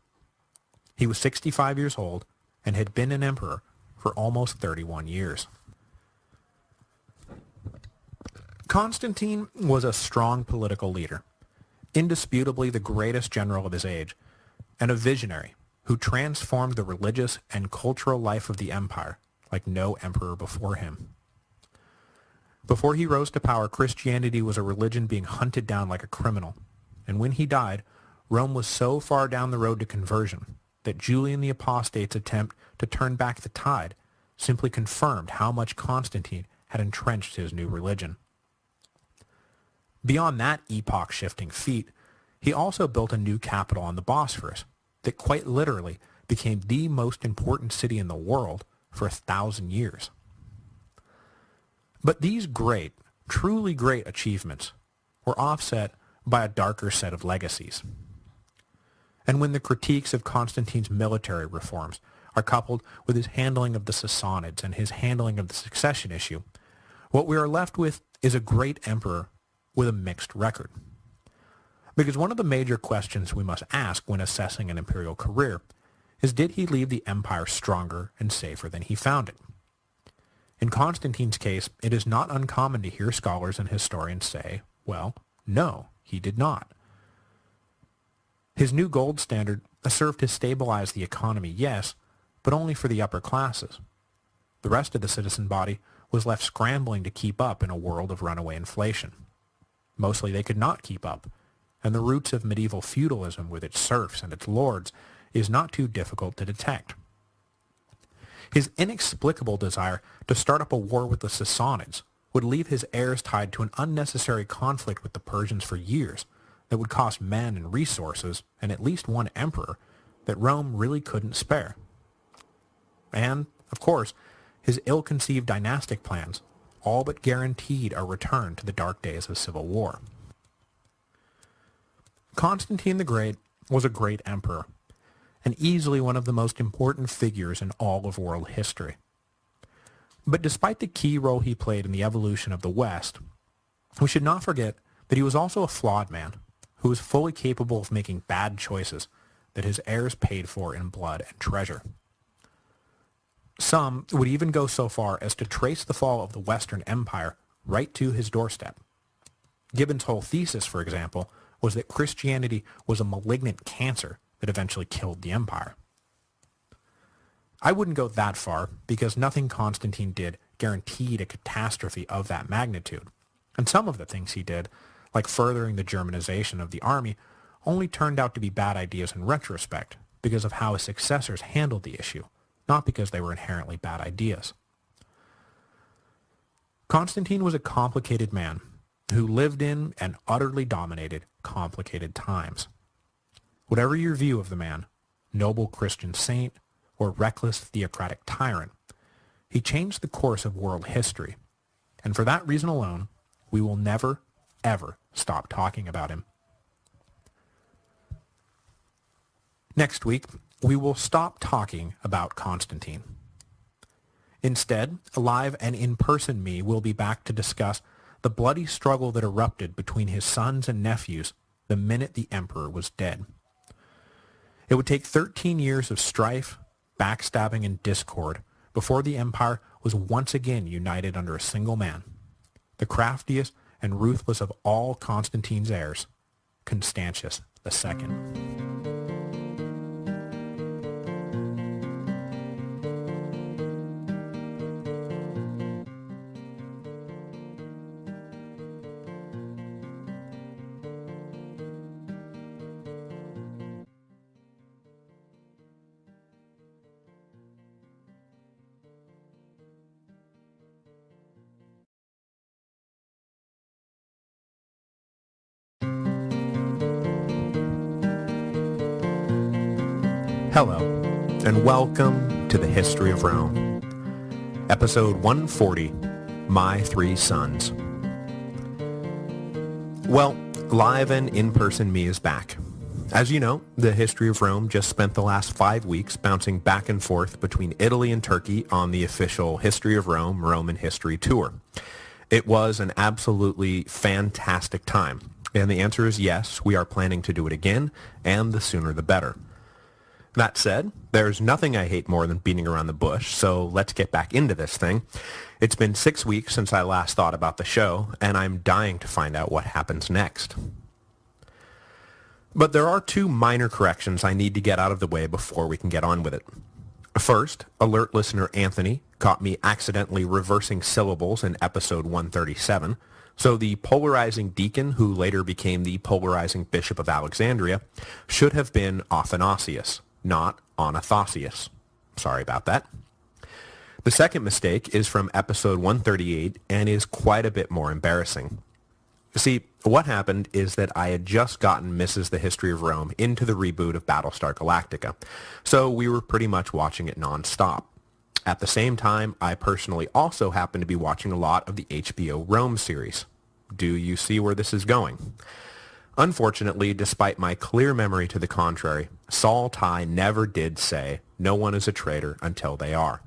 He was 65 years old and had been an emperor for almost 31 years. Constantine was a strong political leader, indisputably the greatest general of his age, and a visionary who transformed the religious and cultural life of the empire like no emperor before him. Before he rose to power, Christianity was a religion being hunted down like a criminal, and when he died, Rome was so far down the road to conversion that Julian the Apostate's attempt to turn back the tide simply confirmed how much Constantine had entrenched his new religion. Beyond that epoch-shifting feat, he also built a new capital on the Bosphorus, that quite literally became the most important city in the world for 1,000 years. But these great, truly great achievements were offset by a darker set of legacies. And when the critiques of Constantine's military reforms are coupled with his handling of the Sassanids and his handling of the succession issue, what we are left with is a great emperor with a mixed record. Because one of the major questions we must ask when assessing an imperial career is, did he leave the empire stronger and safer than he found it? In Constantine's case, it is not uncommon to hear scholars and historians say, well, no, he did not. His new gold standard served to stabilize the economy, yes, but only for the upper classes. The rest of the citizen body was left scrambling to keep up in a world of runaway inflation. Mostly they could not keep up, and the roots of medieval feudalism with its serfs and its lords is not too difficult to detect. His inexplicable desire to start up a war with the Sassanids would leave his heirs tied to an unnecessary conflict with the Persians for years that would cost men and resources and at least one emperor that Rome really couldn't spare. And, of course, his ill-conceived dynastic plans all but guaranteed a return to the dark days of civil war. Constantine the Great was a great emperor, and easily one of the most important figures in all of world history. But despite the key role he played in the evolution of the West, we should not forget that he was also a flawed man who was fully capable of making bad choices that his heirs paid for in blood and treasure. Some would even go so far as to trace the fall of the Western Empire right to his doorstep. Gibbon's whole thesis, for example, was that Christianity was a malignant cancer that eventually killed the empire. I wouldn't go that far because nothing Constantine did guaranteed a catastrophe of that magnitude, and some of the things he did, like furthering the Germanization of the army, only turned out to be bad ideas in retrospect because of how his successors handled the issue, not because they were inherently bad ideas. Constantine was a complicated man who lived in and utterly dominated complicated times. Whatever your view of the man, noble Christian saint or reckless theocratic tyrant, he changed the course of world history, and for that reason alone, we will never, ever stop talking about him. Next week, we will stop talking about Constantine. Instead, a live and in-person me will be back to discuss the bloody struggle that erupted between his sons and nephews the minute the emperor was dead. It would take 13 years of strife, backstabbing, and discord before the empire was once again united under a single man, the craftiest and ruthless of all Constantine's heirs, Constantius II. Hello, and welcome to the History of Rome. Episode 140, My Three Sons. Well, live and in-person me is back. As you know, the History of Rome just spent the last 5 weeks bouncing back and forth between Italy and Turkey on the official History of Rome Roman History Tour. It was an absolutely fantastic time, and the answer is yes, we are planning to do it again, and the sooner the better. That said, there's nothing I hate more than beating around the bush, so let's get back into this thing. It's been 6 weeks since I last thought about the show, and I'm dying to find out what happens next. But there are two minor corrections I need to get out of the way before we can get on with it. First, alert listener Anthony caught me accidentally reversing syllables in episode 137, so the polarizing deacon who later became the polarizing bishop of Alexandria should have been Athanasius, not Onathasius. Sorry about that. The second mistake is from episode 138 and is quite a bit more embarrassing. See, what happened is that I had just gotten Mrs. The History of Rome into the reboot of Battlestar Galactica, so we were pretty much watching it non-stop. At the same time, I personally also happened to be watching a lot of the HBO Rome series. Do you see where this is going? Unfortunately, despite my clear memory to the contrary, Saul Tigh never did say, "No one is a traitor until they are."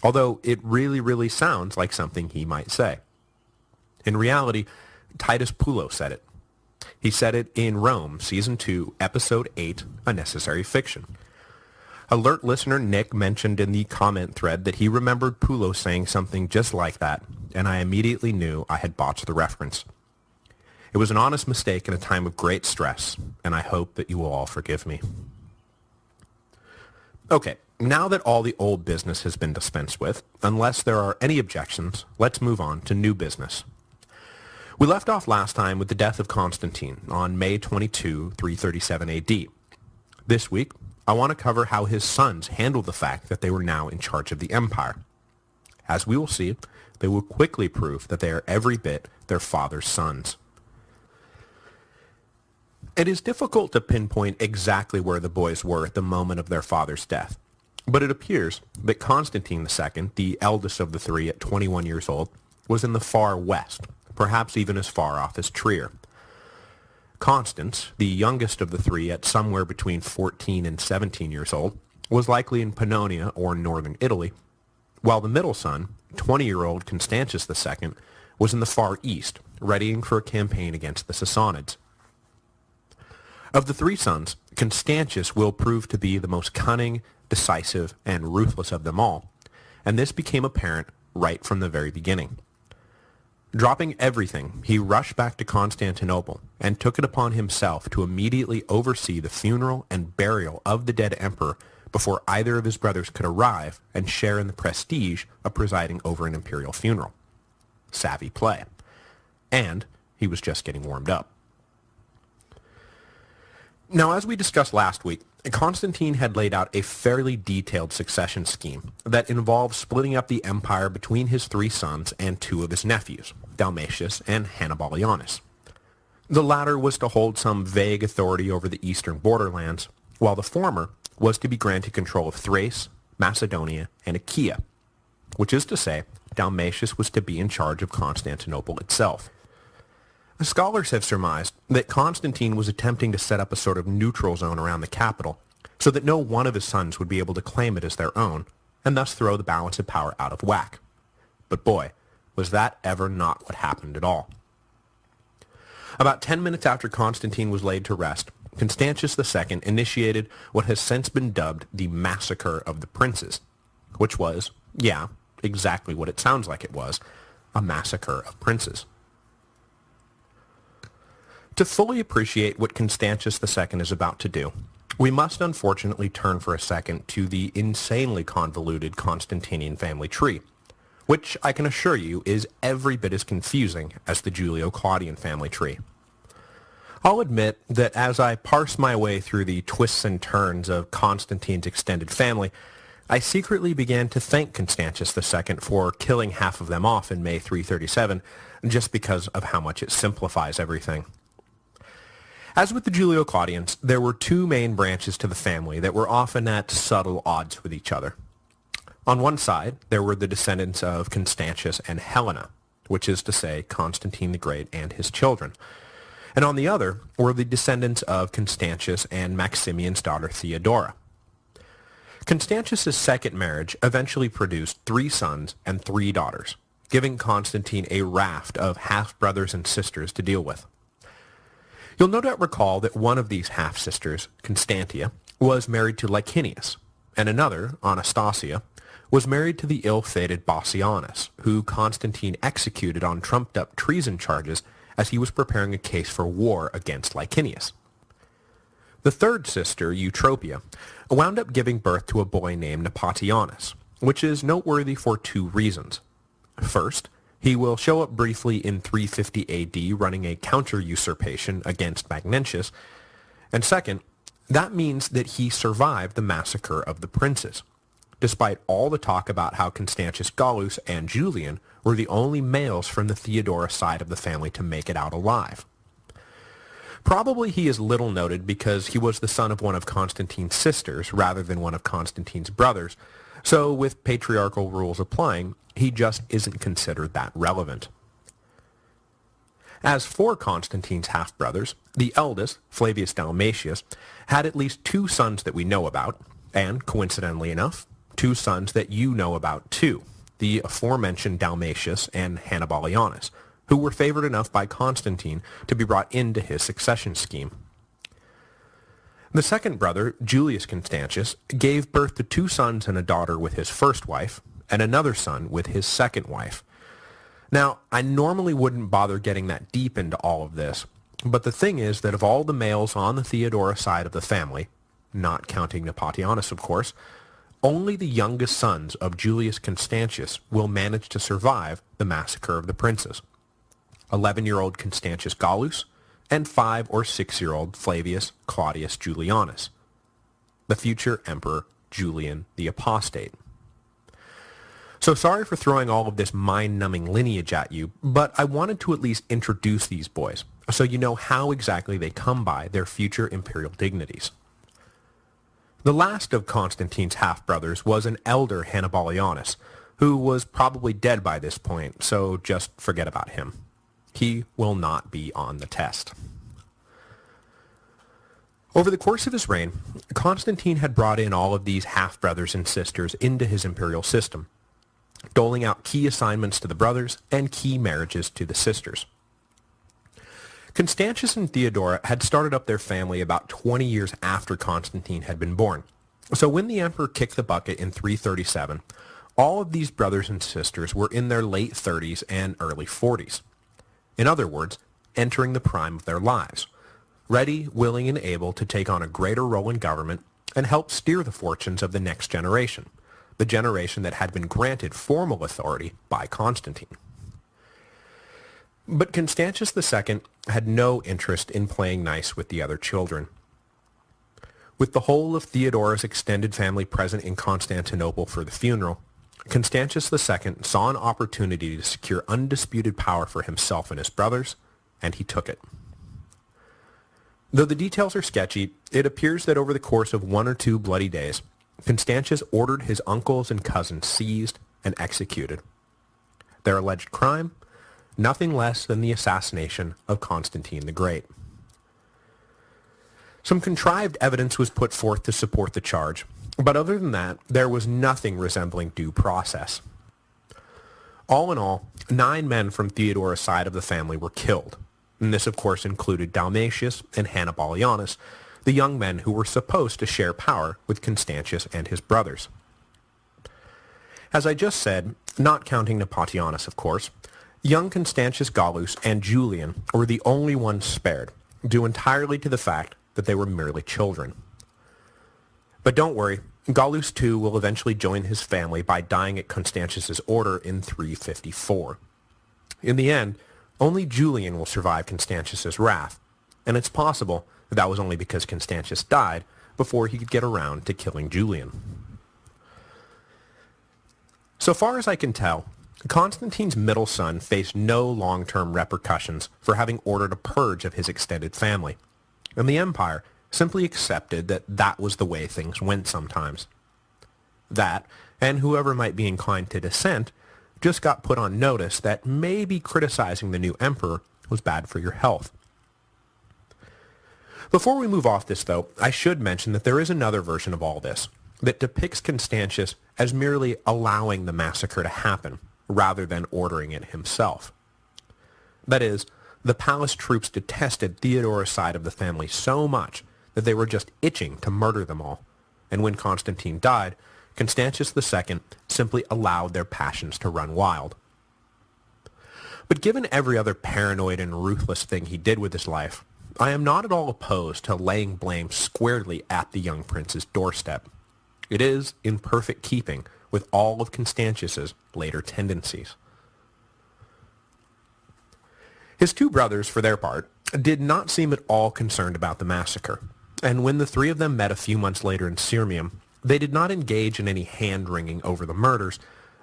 Although it really sounds like something he might say. In reality, Titus Pullo said it. He said it in Rome, Season 2, Episode 8, A Necessary Fiction. Alert listener Nick mentioned in the comment thread that he remembered Pullo saying something just like that, and I immediately knew I had botched the reference. It was an honest mistake in a time of great stress, and I hope that you will all forgive me. Okay, now that all the old business has been dispensed with, unless there are any objections, let's move on to new business. We left off last time with the death of Constantine on May 22, 337 AD. This week, I want to cover how his sons handled the fact that they were now in charge of the empire. As we will see, they will quickly prove that they are every bit their father's sons. It is difficult to pinpoint exactly where the boys were at the moment of their father's death, but it appears that Constantine II, the eldest of the three at 21 years old, was in the far west, perhaps even as far off as Trier. Constans, the youngest of the three at somewhere between 14 and 17 years old, was likely in Pannonia or northern Italy, while the middle son, 20-year-old Constantius II, was in the far east, readying for a campaign against the Sassanids. Of the three sons, Constantius will prove to be the most cunning, decisive, and ruthless of them all, and this became apparent right from the very beginning. Dropping everything, he rushed back to Constantinople and took it upon himself to immediately oversee the funeral and burial of the dead emperor before either of his brothers could arrive and share in the prestige of presiding over an imperial funeral. Savvy play. And he was just getting warmed up. Now, as we discussed last week, Constantine had laid out a fairly detailed succession scheme that involved splitting up the empire between his three sons and two of his nephews, Dalmatius and Hannibalianus. The latter was to hold some vague authority over the eastern borderlands, while the former was to be granted control of Thrace, Macedonia, and Achaia, which is to say, Dalmatius was to be in charge of Constantinople itself. Scholars have surmised that Constantine was attempting to set up a sort of neutral zone around the capital so that no one of his sons would be able to claim it as their own and thus throw the balance of power out of whack. But boy, was that ever not what happened at all. About 10 minutes after Constantine was laid to rest, Constantius II initiated what has since been dubbed the Massacre of the Princes, which was, yeah, exactly what it sounds like it was, a massacre of princes. To fully appreciate what Constantius II is about to do, we must unfortunately turn for a second to the insanely convoluted Constantinian family tree, which I can assure you is every bit as confusing as the Julio-Claudian family tree. I'll admit that as I parse my way through the twists and turns of Constantine's extended family, I secretly began to thank Constantius II for killing half of them off in May 337, just because of how much it simplifies everything. As with the Julio-Claudians, there were two main branches to the family that were often at subtle odds with each other. On one side, there were the descendants of Constantius and Helena, which is to say Constantine the Great and his children. And on the other were the descendants of Constantius and Maximian's daughter Theodora. Constantius' second marriage eventually produced 3 sons and 3 daughters, giving Constantine a raft of half-brothers and sisters to deal with. You'll no doubt recall that one of these half-sisters, Constantia, was married to Licinius, and another, Anastasia, was married to the ill-fated Bassianus, who Constantine executed on trumped-up treason charges as he was preparing a case for war against Licinius. The third sister, Eutropia, wound up giving birth to a boy named Nepatianus, which is noteworthy for 2 reasons. First, he will show up briefly in 350 AD running a counter-usurpation against Magnentius, and second, that means that he survived the massacre of the princes. despite all the talk about how Constantius Gallus and Julian were the only males from the Theodora side of the family to make it out alive. Probably he is little noted because he was the son of one of Constantine's sisters rather than one of Constantine's brothers, so with patriarchal rules applying, he just isn't considered that relevant. As for Constantine's half-brothers, the eldest, Flavius Dalmatius, had at least 2 sons that we know about, and, coincidentally enough, 2 sons that you know about too, the aforementioned Dalmatius and Hannibalianus, who were favored enough by Constantine to be brought into his succession scheme. The second brother, Julius Constantius, gave birth to 2 sons and a daughter with his first wife, and another son with his second wife. Now, I normally wouldn't bother getting that deep into all of this, but the thing is that of all the males on the Theodora side of the family, not counting Nepottianus of course, only the youngest sons of Julius Constantius will manage to survive the massacre of the princes. 11-year-old Constantius Gallus, and 5 or 6-year-old Flavius Claudius Julianus, the future Emperor Julian the Apostate. So sorry for throwing all of this mind-numbing lineage at you, but I wanted to at least introduce these boys, so you know how exactly they come by their future imperial dignities. The last of Constantine's half-brothers was an elder Hannibalianus, who was probably dead by this point, so just forget about him. He will not be on the test. Over the course of his reign, Constantine had brought in all of these half-brothers and sisters into his imperial system, doling out key assignments to the brothers and key marriages to the sisters. Constantius and Theodora had started up their family about 20 years after Constantine had been born, so when the emperor kicked the bucket in 337, all of these brothers and sisters were in their late 30s and early 40s. In other words, entering the prime of their lives, ready, willing, and able to take on a greater role in government and help steer the fortunes of the next generation, the generation that had been granted formal authority by Constantine. But Constantius II had no interest in playing nice with the other children. With the whole of Theodora's extended family present in Constantinople for the funeral, Constantius II saw an opportunity to secure undisputed power for himself and his brothers, and he took it. Though the details are sketchy, it appears that over the course of 1 or 2 bloody days, Constantius ordered his uncles and cousins seized and executed. Their alleged crime? Nothing less than the assassination of Constantine the Great. Some contrived evidence was put forth to support the charge, but other than that, there was nothing resembling due process. All in all, 9 men from Theodora's side of the family were killed, and this of course included Dalmatius and Hannibalianus, the young men who were supposed to share power with Constantius and his brothers. As I just said, not counting Nepottianus of course, young Constantius Gallus and Julian were the only ones spared, due entirely to the fact that they were merely children. But don't worry, Gallus too will eventually join his family by dying at Constantius's order in 354. In the end, only Julian will survive Constantius's wrath, and it's possible that was only because Constantius died before he could get around to killing Julian. So far as I can tell, Constantine's middle son faced no long-term repercussions for having ordered a purge of his extended family, and the empire simply accepted that that was the way things went sometimes. That, and whoever might be inclined to dissent, just got put on notice that maybe criticizing the new emperor was bad for your health. Before we move off this, though, I should mention that there is another version of all this that depicts Constantius as merely allowing the massacre to happen, rather than ordering it himself. That is, the palace troops detested Theodora's side of the family so much that they were just itching to murder them all, and when Constantine died, Constantius II simply allowed their passions to run wild. But given every other paranoid and ruthless thing he did with his life, I am not at all opposed to laying blame squarely at the young prince's doorstep. It is in perfect keeping with all of Constantius's later tendencies. His 2 brothers, for their part, did not seem at all concerned about the massacre, and when the 3 of them met a few months later in Sirmium, they did not engage in any hand-wringing over the murders,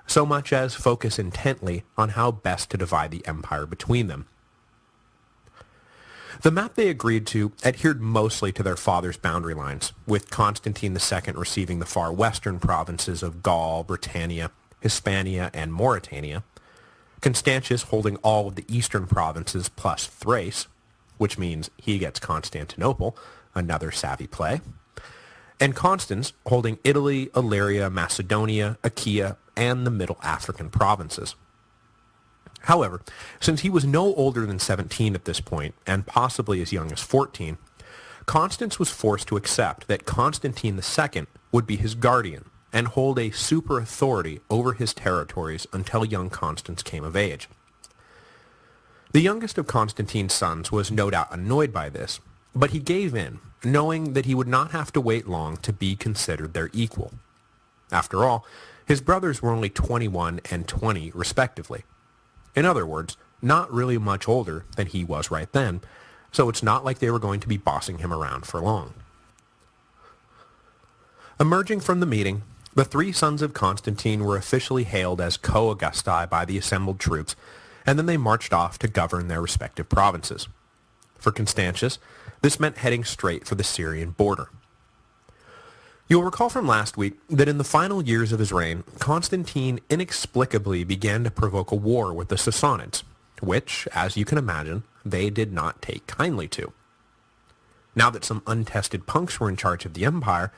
so much as focus intently on how best to divide the empire between them. The map they agreed to adhered mostly to their father's boundary lines, with Constantine II receiving the far western provinces of Gaul, Britannia, Hispania, and Mauritania, Constantius holding all of the eastern provinces plus Thrace, which means he gets Constantinople, another savvy play, and Constans holding Italy, Illyria, Macedonia, Achaia, and the Middle African provinces. However, since he was no older than 17 at this point, and possibly as young as 14, Constans was forced to accept that Constantine II would be his guardian and hold a super authority over his territories until young Constans came of age. The youngest of Constantine's sons was no doubt annoyed by this, but he gave in, knowing that he would not have to wait long to be considered their equal. After all, his brothers were only 21 and 20 respectively. In other words, not really much older than he was right then, so it's not like they were going to be bossing him around for long. Emerging from the meeting, the three sons of Constantine were officially hailed as co-Augusti by the assembled troops, and then they marched off to govern their respective provinces. For Constantius, this meant heading straight for the Syrian border. You'll recall from last week that in the final years of his reign, Constantine inexplicably began to provoke a war with the Sassanids, which, as you can imagine, they did not take kindly to. Now that some untested punks were in charge of the empire,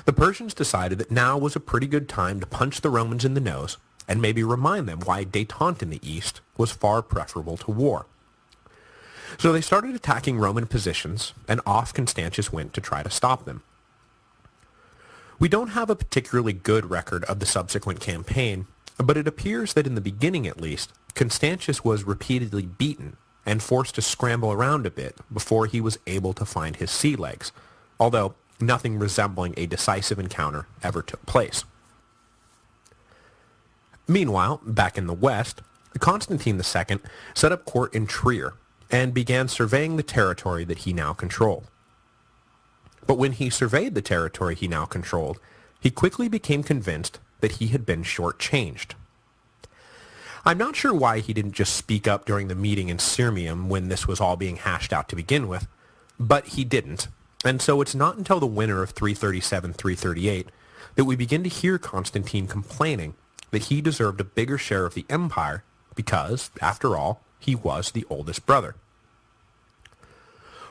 the Persians decided that now was a pretty good time to punch the Romans in the nose and maybe remind them why détente in the east was far preferable to war. So they started attacking Roman positions, and off Constantius went to try to stop them. We don't have a particularly good record of the subsequent campaign, but it appears that in the beginning at least, Constantius was repeatedly beaten and forced to scramble around a bit before he was able to find his sea legs, although nothing resembling a decisive encounter ever took place. Meanwhile, back in the west, Constantine II set up court in Trier and began surveying the territory that he now controlled. But when he surveyed the territory he now controlled, he quickly became convinced that he had been shortchanged. I'm not sure why he didn't just speak up during the meeting in Sirmium when this was all being hashed out to begin with, but he didn't, and so it's not until the winter of 337-338 that we begin to hear Constantine complaining that he deserved a bigger share of the empire because, after all, he was the oldest brother.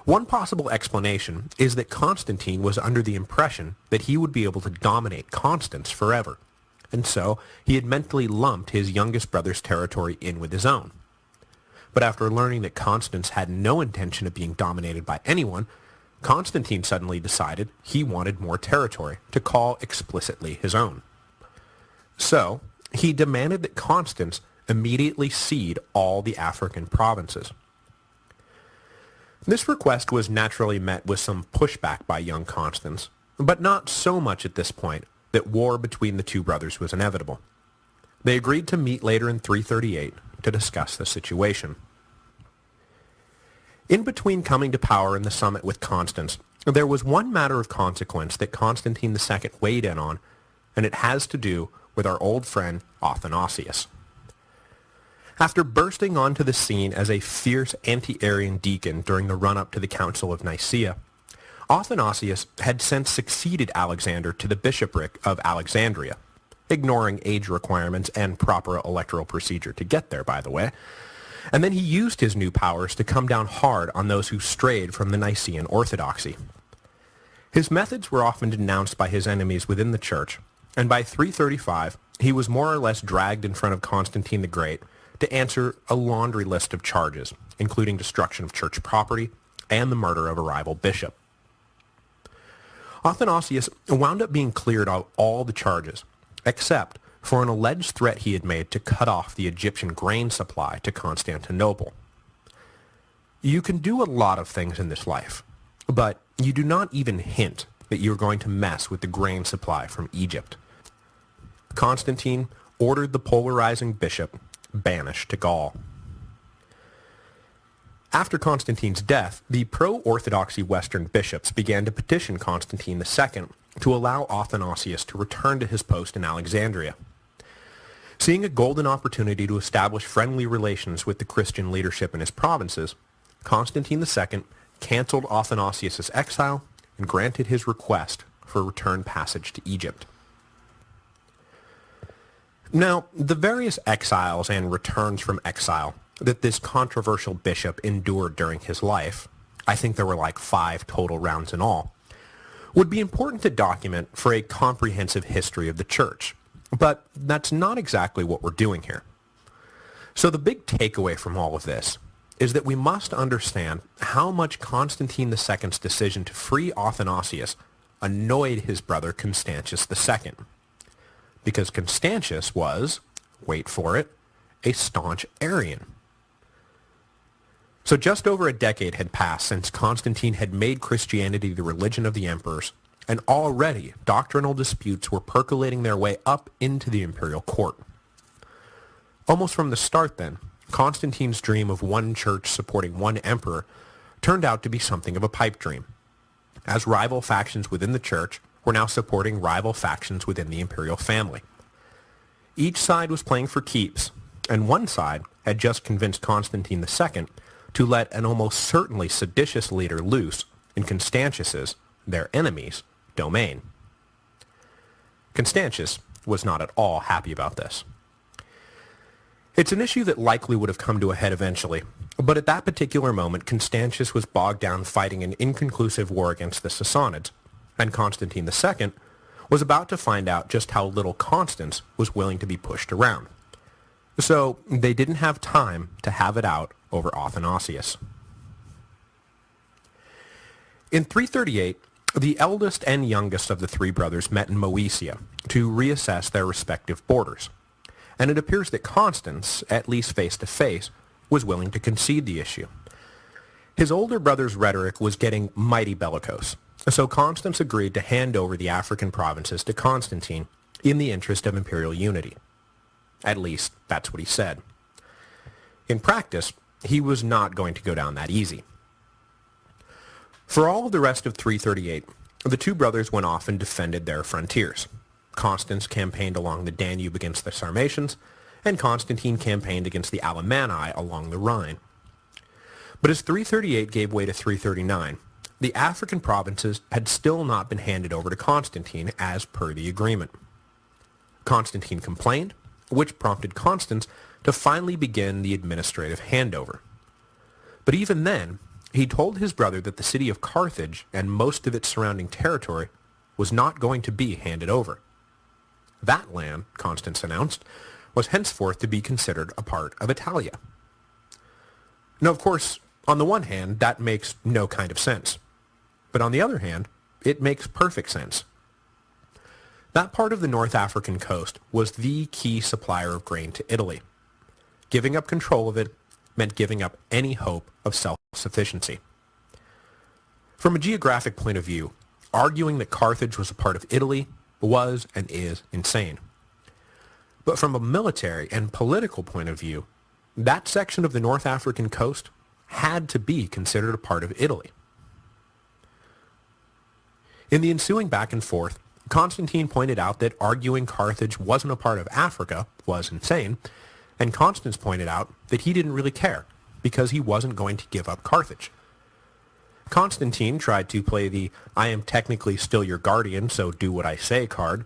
One possible explanation is that Constantine was under the impression that he would be able to dominate Constans forever, and so he had mentally lumped his youngest brother's territory in with his own. But after learning that Constans had no intention of being dominated by anyone, Constantine suddenly decided he wanted more territory to call explicitly his own. So, he demanded that Constans immediately cede all the African provinces. This request was naturally met with some pushback by young Constans, but not so much at this point that war between the two brothers was inevitable. They agreed to meet later in 338 to discuss the situation. In between coming to power and the summit with Constans, there was one matter of consequence that Constantine II weighed in on, and it has to do with our old friend Athanasius. After bursting onto the scene as a fierce anti-Arian deacon during the run-up to the Council of Nicaea, Athanasius had since succeeded Alexander to the bishopric of Alexandria, ignoring age requirements and proper electoral procedure to get there, by the way, and then he used his new powers to come down hard on those who strayed from the Nicene orthodoxy. His methods were often denounced by his enemies within the church, and by 335 he was more or less dragged in front of Constantine the Great to answer a laundry list of charges, including destruction of church property and the murder of a rival bishop. Athanasius wound up being cleared of all the charges, except for an alleged threat he had made to cut off the Egyptian grain supply to Constantinople. You can do a lot of things in this life, but you do not even hint that you're going to mess with the grain supply from Egypt. Constantine ordered the polarizing bishop banished to Gaul. After Constantine's death, the pro-Orthodoxy Western bishops began to petition Constantine II to allow Athanasius to return to his post in Alexandria. Seeing a golden opportunity to establish friendly relations with the Christian leadership in his provinces, Constantine II canceled Athanasius' exile and granted his request for return passage to Egypt. Now, the various exiles and returns from exile that this controversial bishop endured during his life, I think there were like 5 total rounds in all, would be important to document for a comprehensive history of the church. But that's not exactly what we're doing here. So the big takeaway from all of this is that we must understand how much Constantine II's decision to free Athanasius annoyed his brother Constantius II. Because Constantius was, wait for it, a staunch Arian. So just over a decade had passed since Constantine had made Christianity the religion of the emperors, and already doctrinal disputes were percolating their way up into the imperial court. Almost from the start, then, Constantine's dream of one church supporting one emperor turned out to be something of a pipe dream, as rival factions within the church were now supporting rival factions within the imperial family. Each side was playing for keeps, and one side had just convinced Constantine II to let an almost certainly seditious leader loose in Constantius's, their enemy's, domain. Constantius was not at all happy about this. It's an issue that likely would have come to a head eventually, but at that particular moment Constantius was bogged down fighting an inconclusive war against the Sassanids, and Constantine II was about to find out just how little Constans was willing to be pushed around. So they didn't have time to have it out over Athanasius. In 338, the eldest and youngest of the 3 brothers met in Moesia to reassess their respective borders, and it appears that Constans, at least face-to-face, was willing to concede the issue. His older brother's rhetoric was getting mighty bellicose, so Constans agreed to hand over the African provinces to Constantine in the interest of imperial unity. At least, that's what he said. In practice, he was not going to go down that easy. For all of the rest of 338, the 2 brothers went off and defended their frontiers. Constans campaigned along the Danube against the Sarmatians, and Constantine campaigned against the Alemanni along the Rhine. But as 338 gave way to 339, the African provinces had still not been handed over to Constantine as per the agreement. Constantine complained, which prompted Constans to finally begin the administrative handover. But even then, he told his brother that the city of Carthage and most of its surrounding territory was not going to be handed over. That land, Constans announced, was henceforth to be considered a part of Italia. Now, of course, on the one hand, that makes no kind of sense. But on the other hand, it makes perfect sense. That part of the North African coast was the key supplier of grain to Italy. Giving up control of it meant giving up any hope of self-sufficiency. From a geographic point of view, arguing that Carthage was a part of Italy was and is insane. But from a military and political point of view, that section of the North African coast had to be considered a part of Italy. In the ensuing back and forth, Constantine pointed out that arguing Carthage wasn't a part of Africa was insane, and Constans pointed out that he didn't really care, because he wasn't going to give up Carthage. Constantine tried to play the "I am technically still your guardian, so do what I say" card,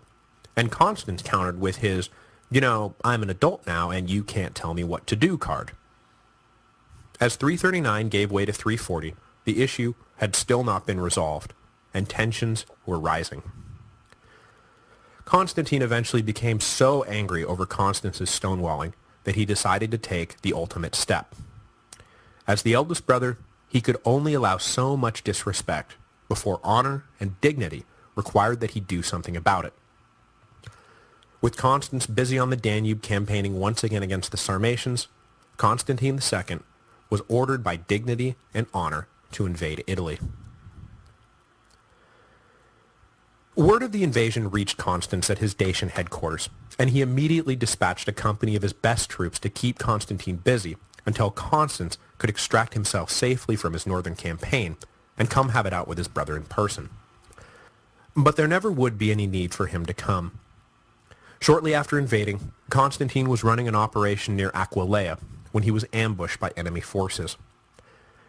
and Constans countered with his "I'm an adult now and you can't tell me what to do" card. As 339 gave way to 340, the issue had still not been resolved, and tensions were rising. Constantine eventually became so angry over Constance's stonewalling that he decided to take the ultimate step. As the eldest brother, he could only allow so much disrespect before honor and dignity required that he do something about it. With Constans busy on the Danube campaigning once again against the Sarmatians, Constantine II was ordered by dignity and honor to invade Italy. Word of the invasion reached Constans at his Dacian headquarters, and he immediately dispatched a company of his best troops to keep Constantine busy until Constans could extract himself safely from his northern campaign and come have it out with his brother in person. But there never would be any need for him to come. Shortly after invading, Constantine was running an operation near Aquileia when he was ambushed by enemy forces.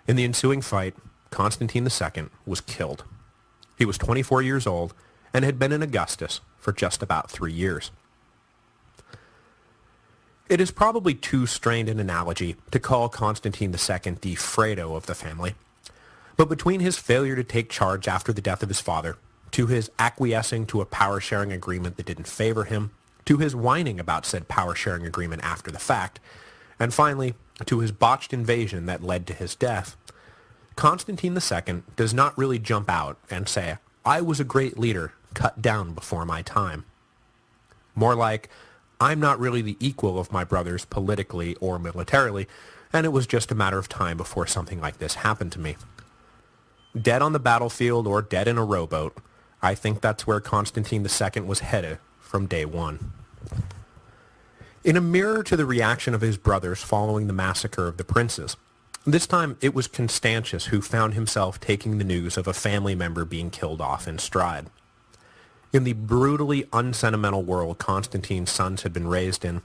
In the ensuing fight, Constantine II was killed. He was 24 years old and had been in Augustus for just about 3 years. It is probably too strained an analogy to call Constantine II the Fredo of the family, but between his failure to take charge after the death of his father, to his acquiescing to a power-sharing agreement that didn't favor him, to his whining about said power-sharing agreement after the fact, and finally, to his botched invasion that led to his death, Constantine II does not really jump out and say, "I was a great leader, cut down before my time." More like, "I'm not really the equal of my brothers politically or militarily, and it was just a matter of time before something like this happened to me." Dead on the battlefield or dead in a rowboat, I think that's where Constantine II was headed from day one. In a mirror to the reaction of his brothers following the massacre of the princes, this time it was Constantius who found himself taking the news of a family member being killed off in stride. In the brutally unsentimental world Constantine's sons had been raised in,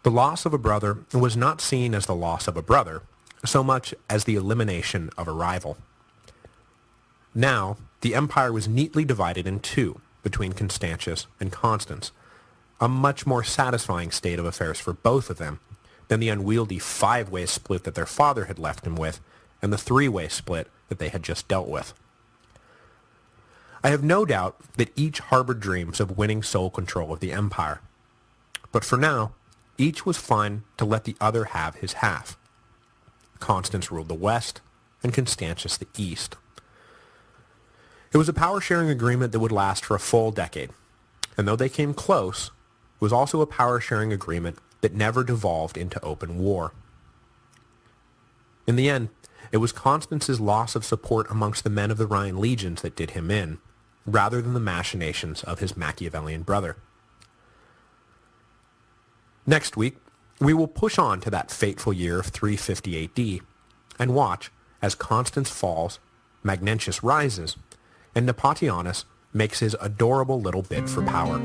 the loss of a brother was not seen as the loss of a brother, so much as the elimination of a rival. Now, the empire was neatly divided in two between Constantius and Constans, a much more satisfying state of affairs for both of them than the unwieldy five-way split that their father had left him with and the three-way split that they had just dealt with. I have no doubt that each harbored dreams of winning sole control of the empire. But for now, each was fine to let the other have his half. Constans ruled the west, and Constantius the east. It was a power-sharing agreement that would last for a full decade, and though they came close, it was also a power-sharing agreement that never devolved into open war. In the end, it was Constance's loss of support amongst the men of the Rhine legions that did him in, rather than the machinations of his Machiavellian brother. Next week, we will push on to that fateful year of 350 AD, and watch as Constans falls, Magnentius rises, and Nepotianus makes his adorable little bid for power.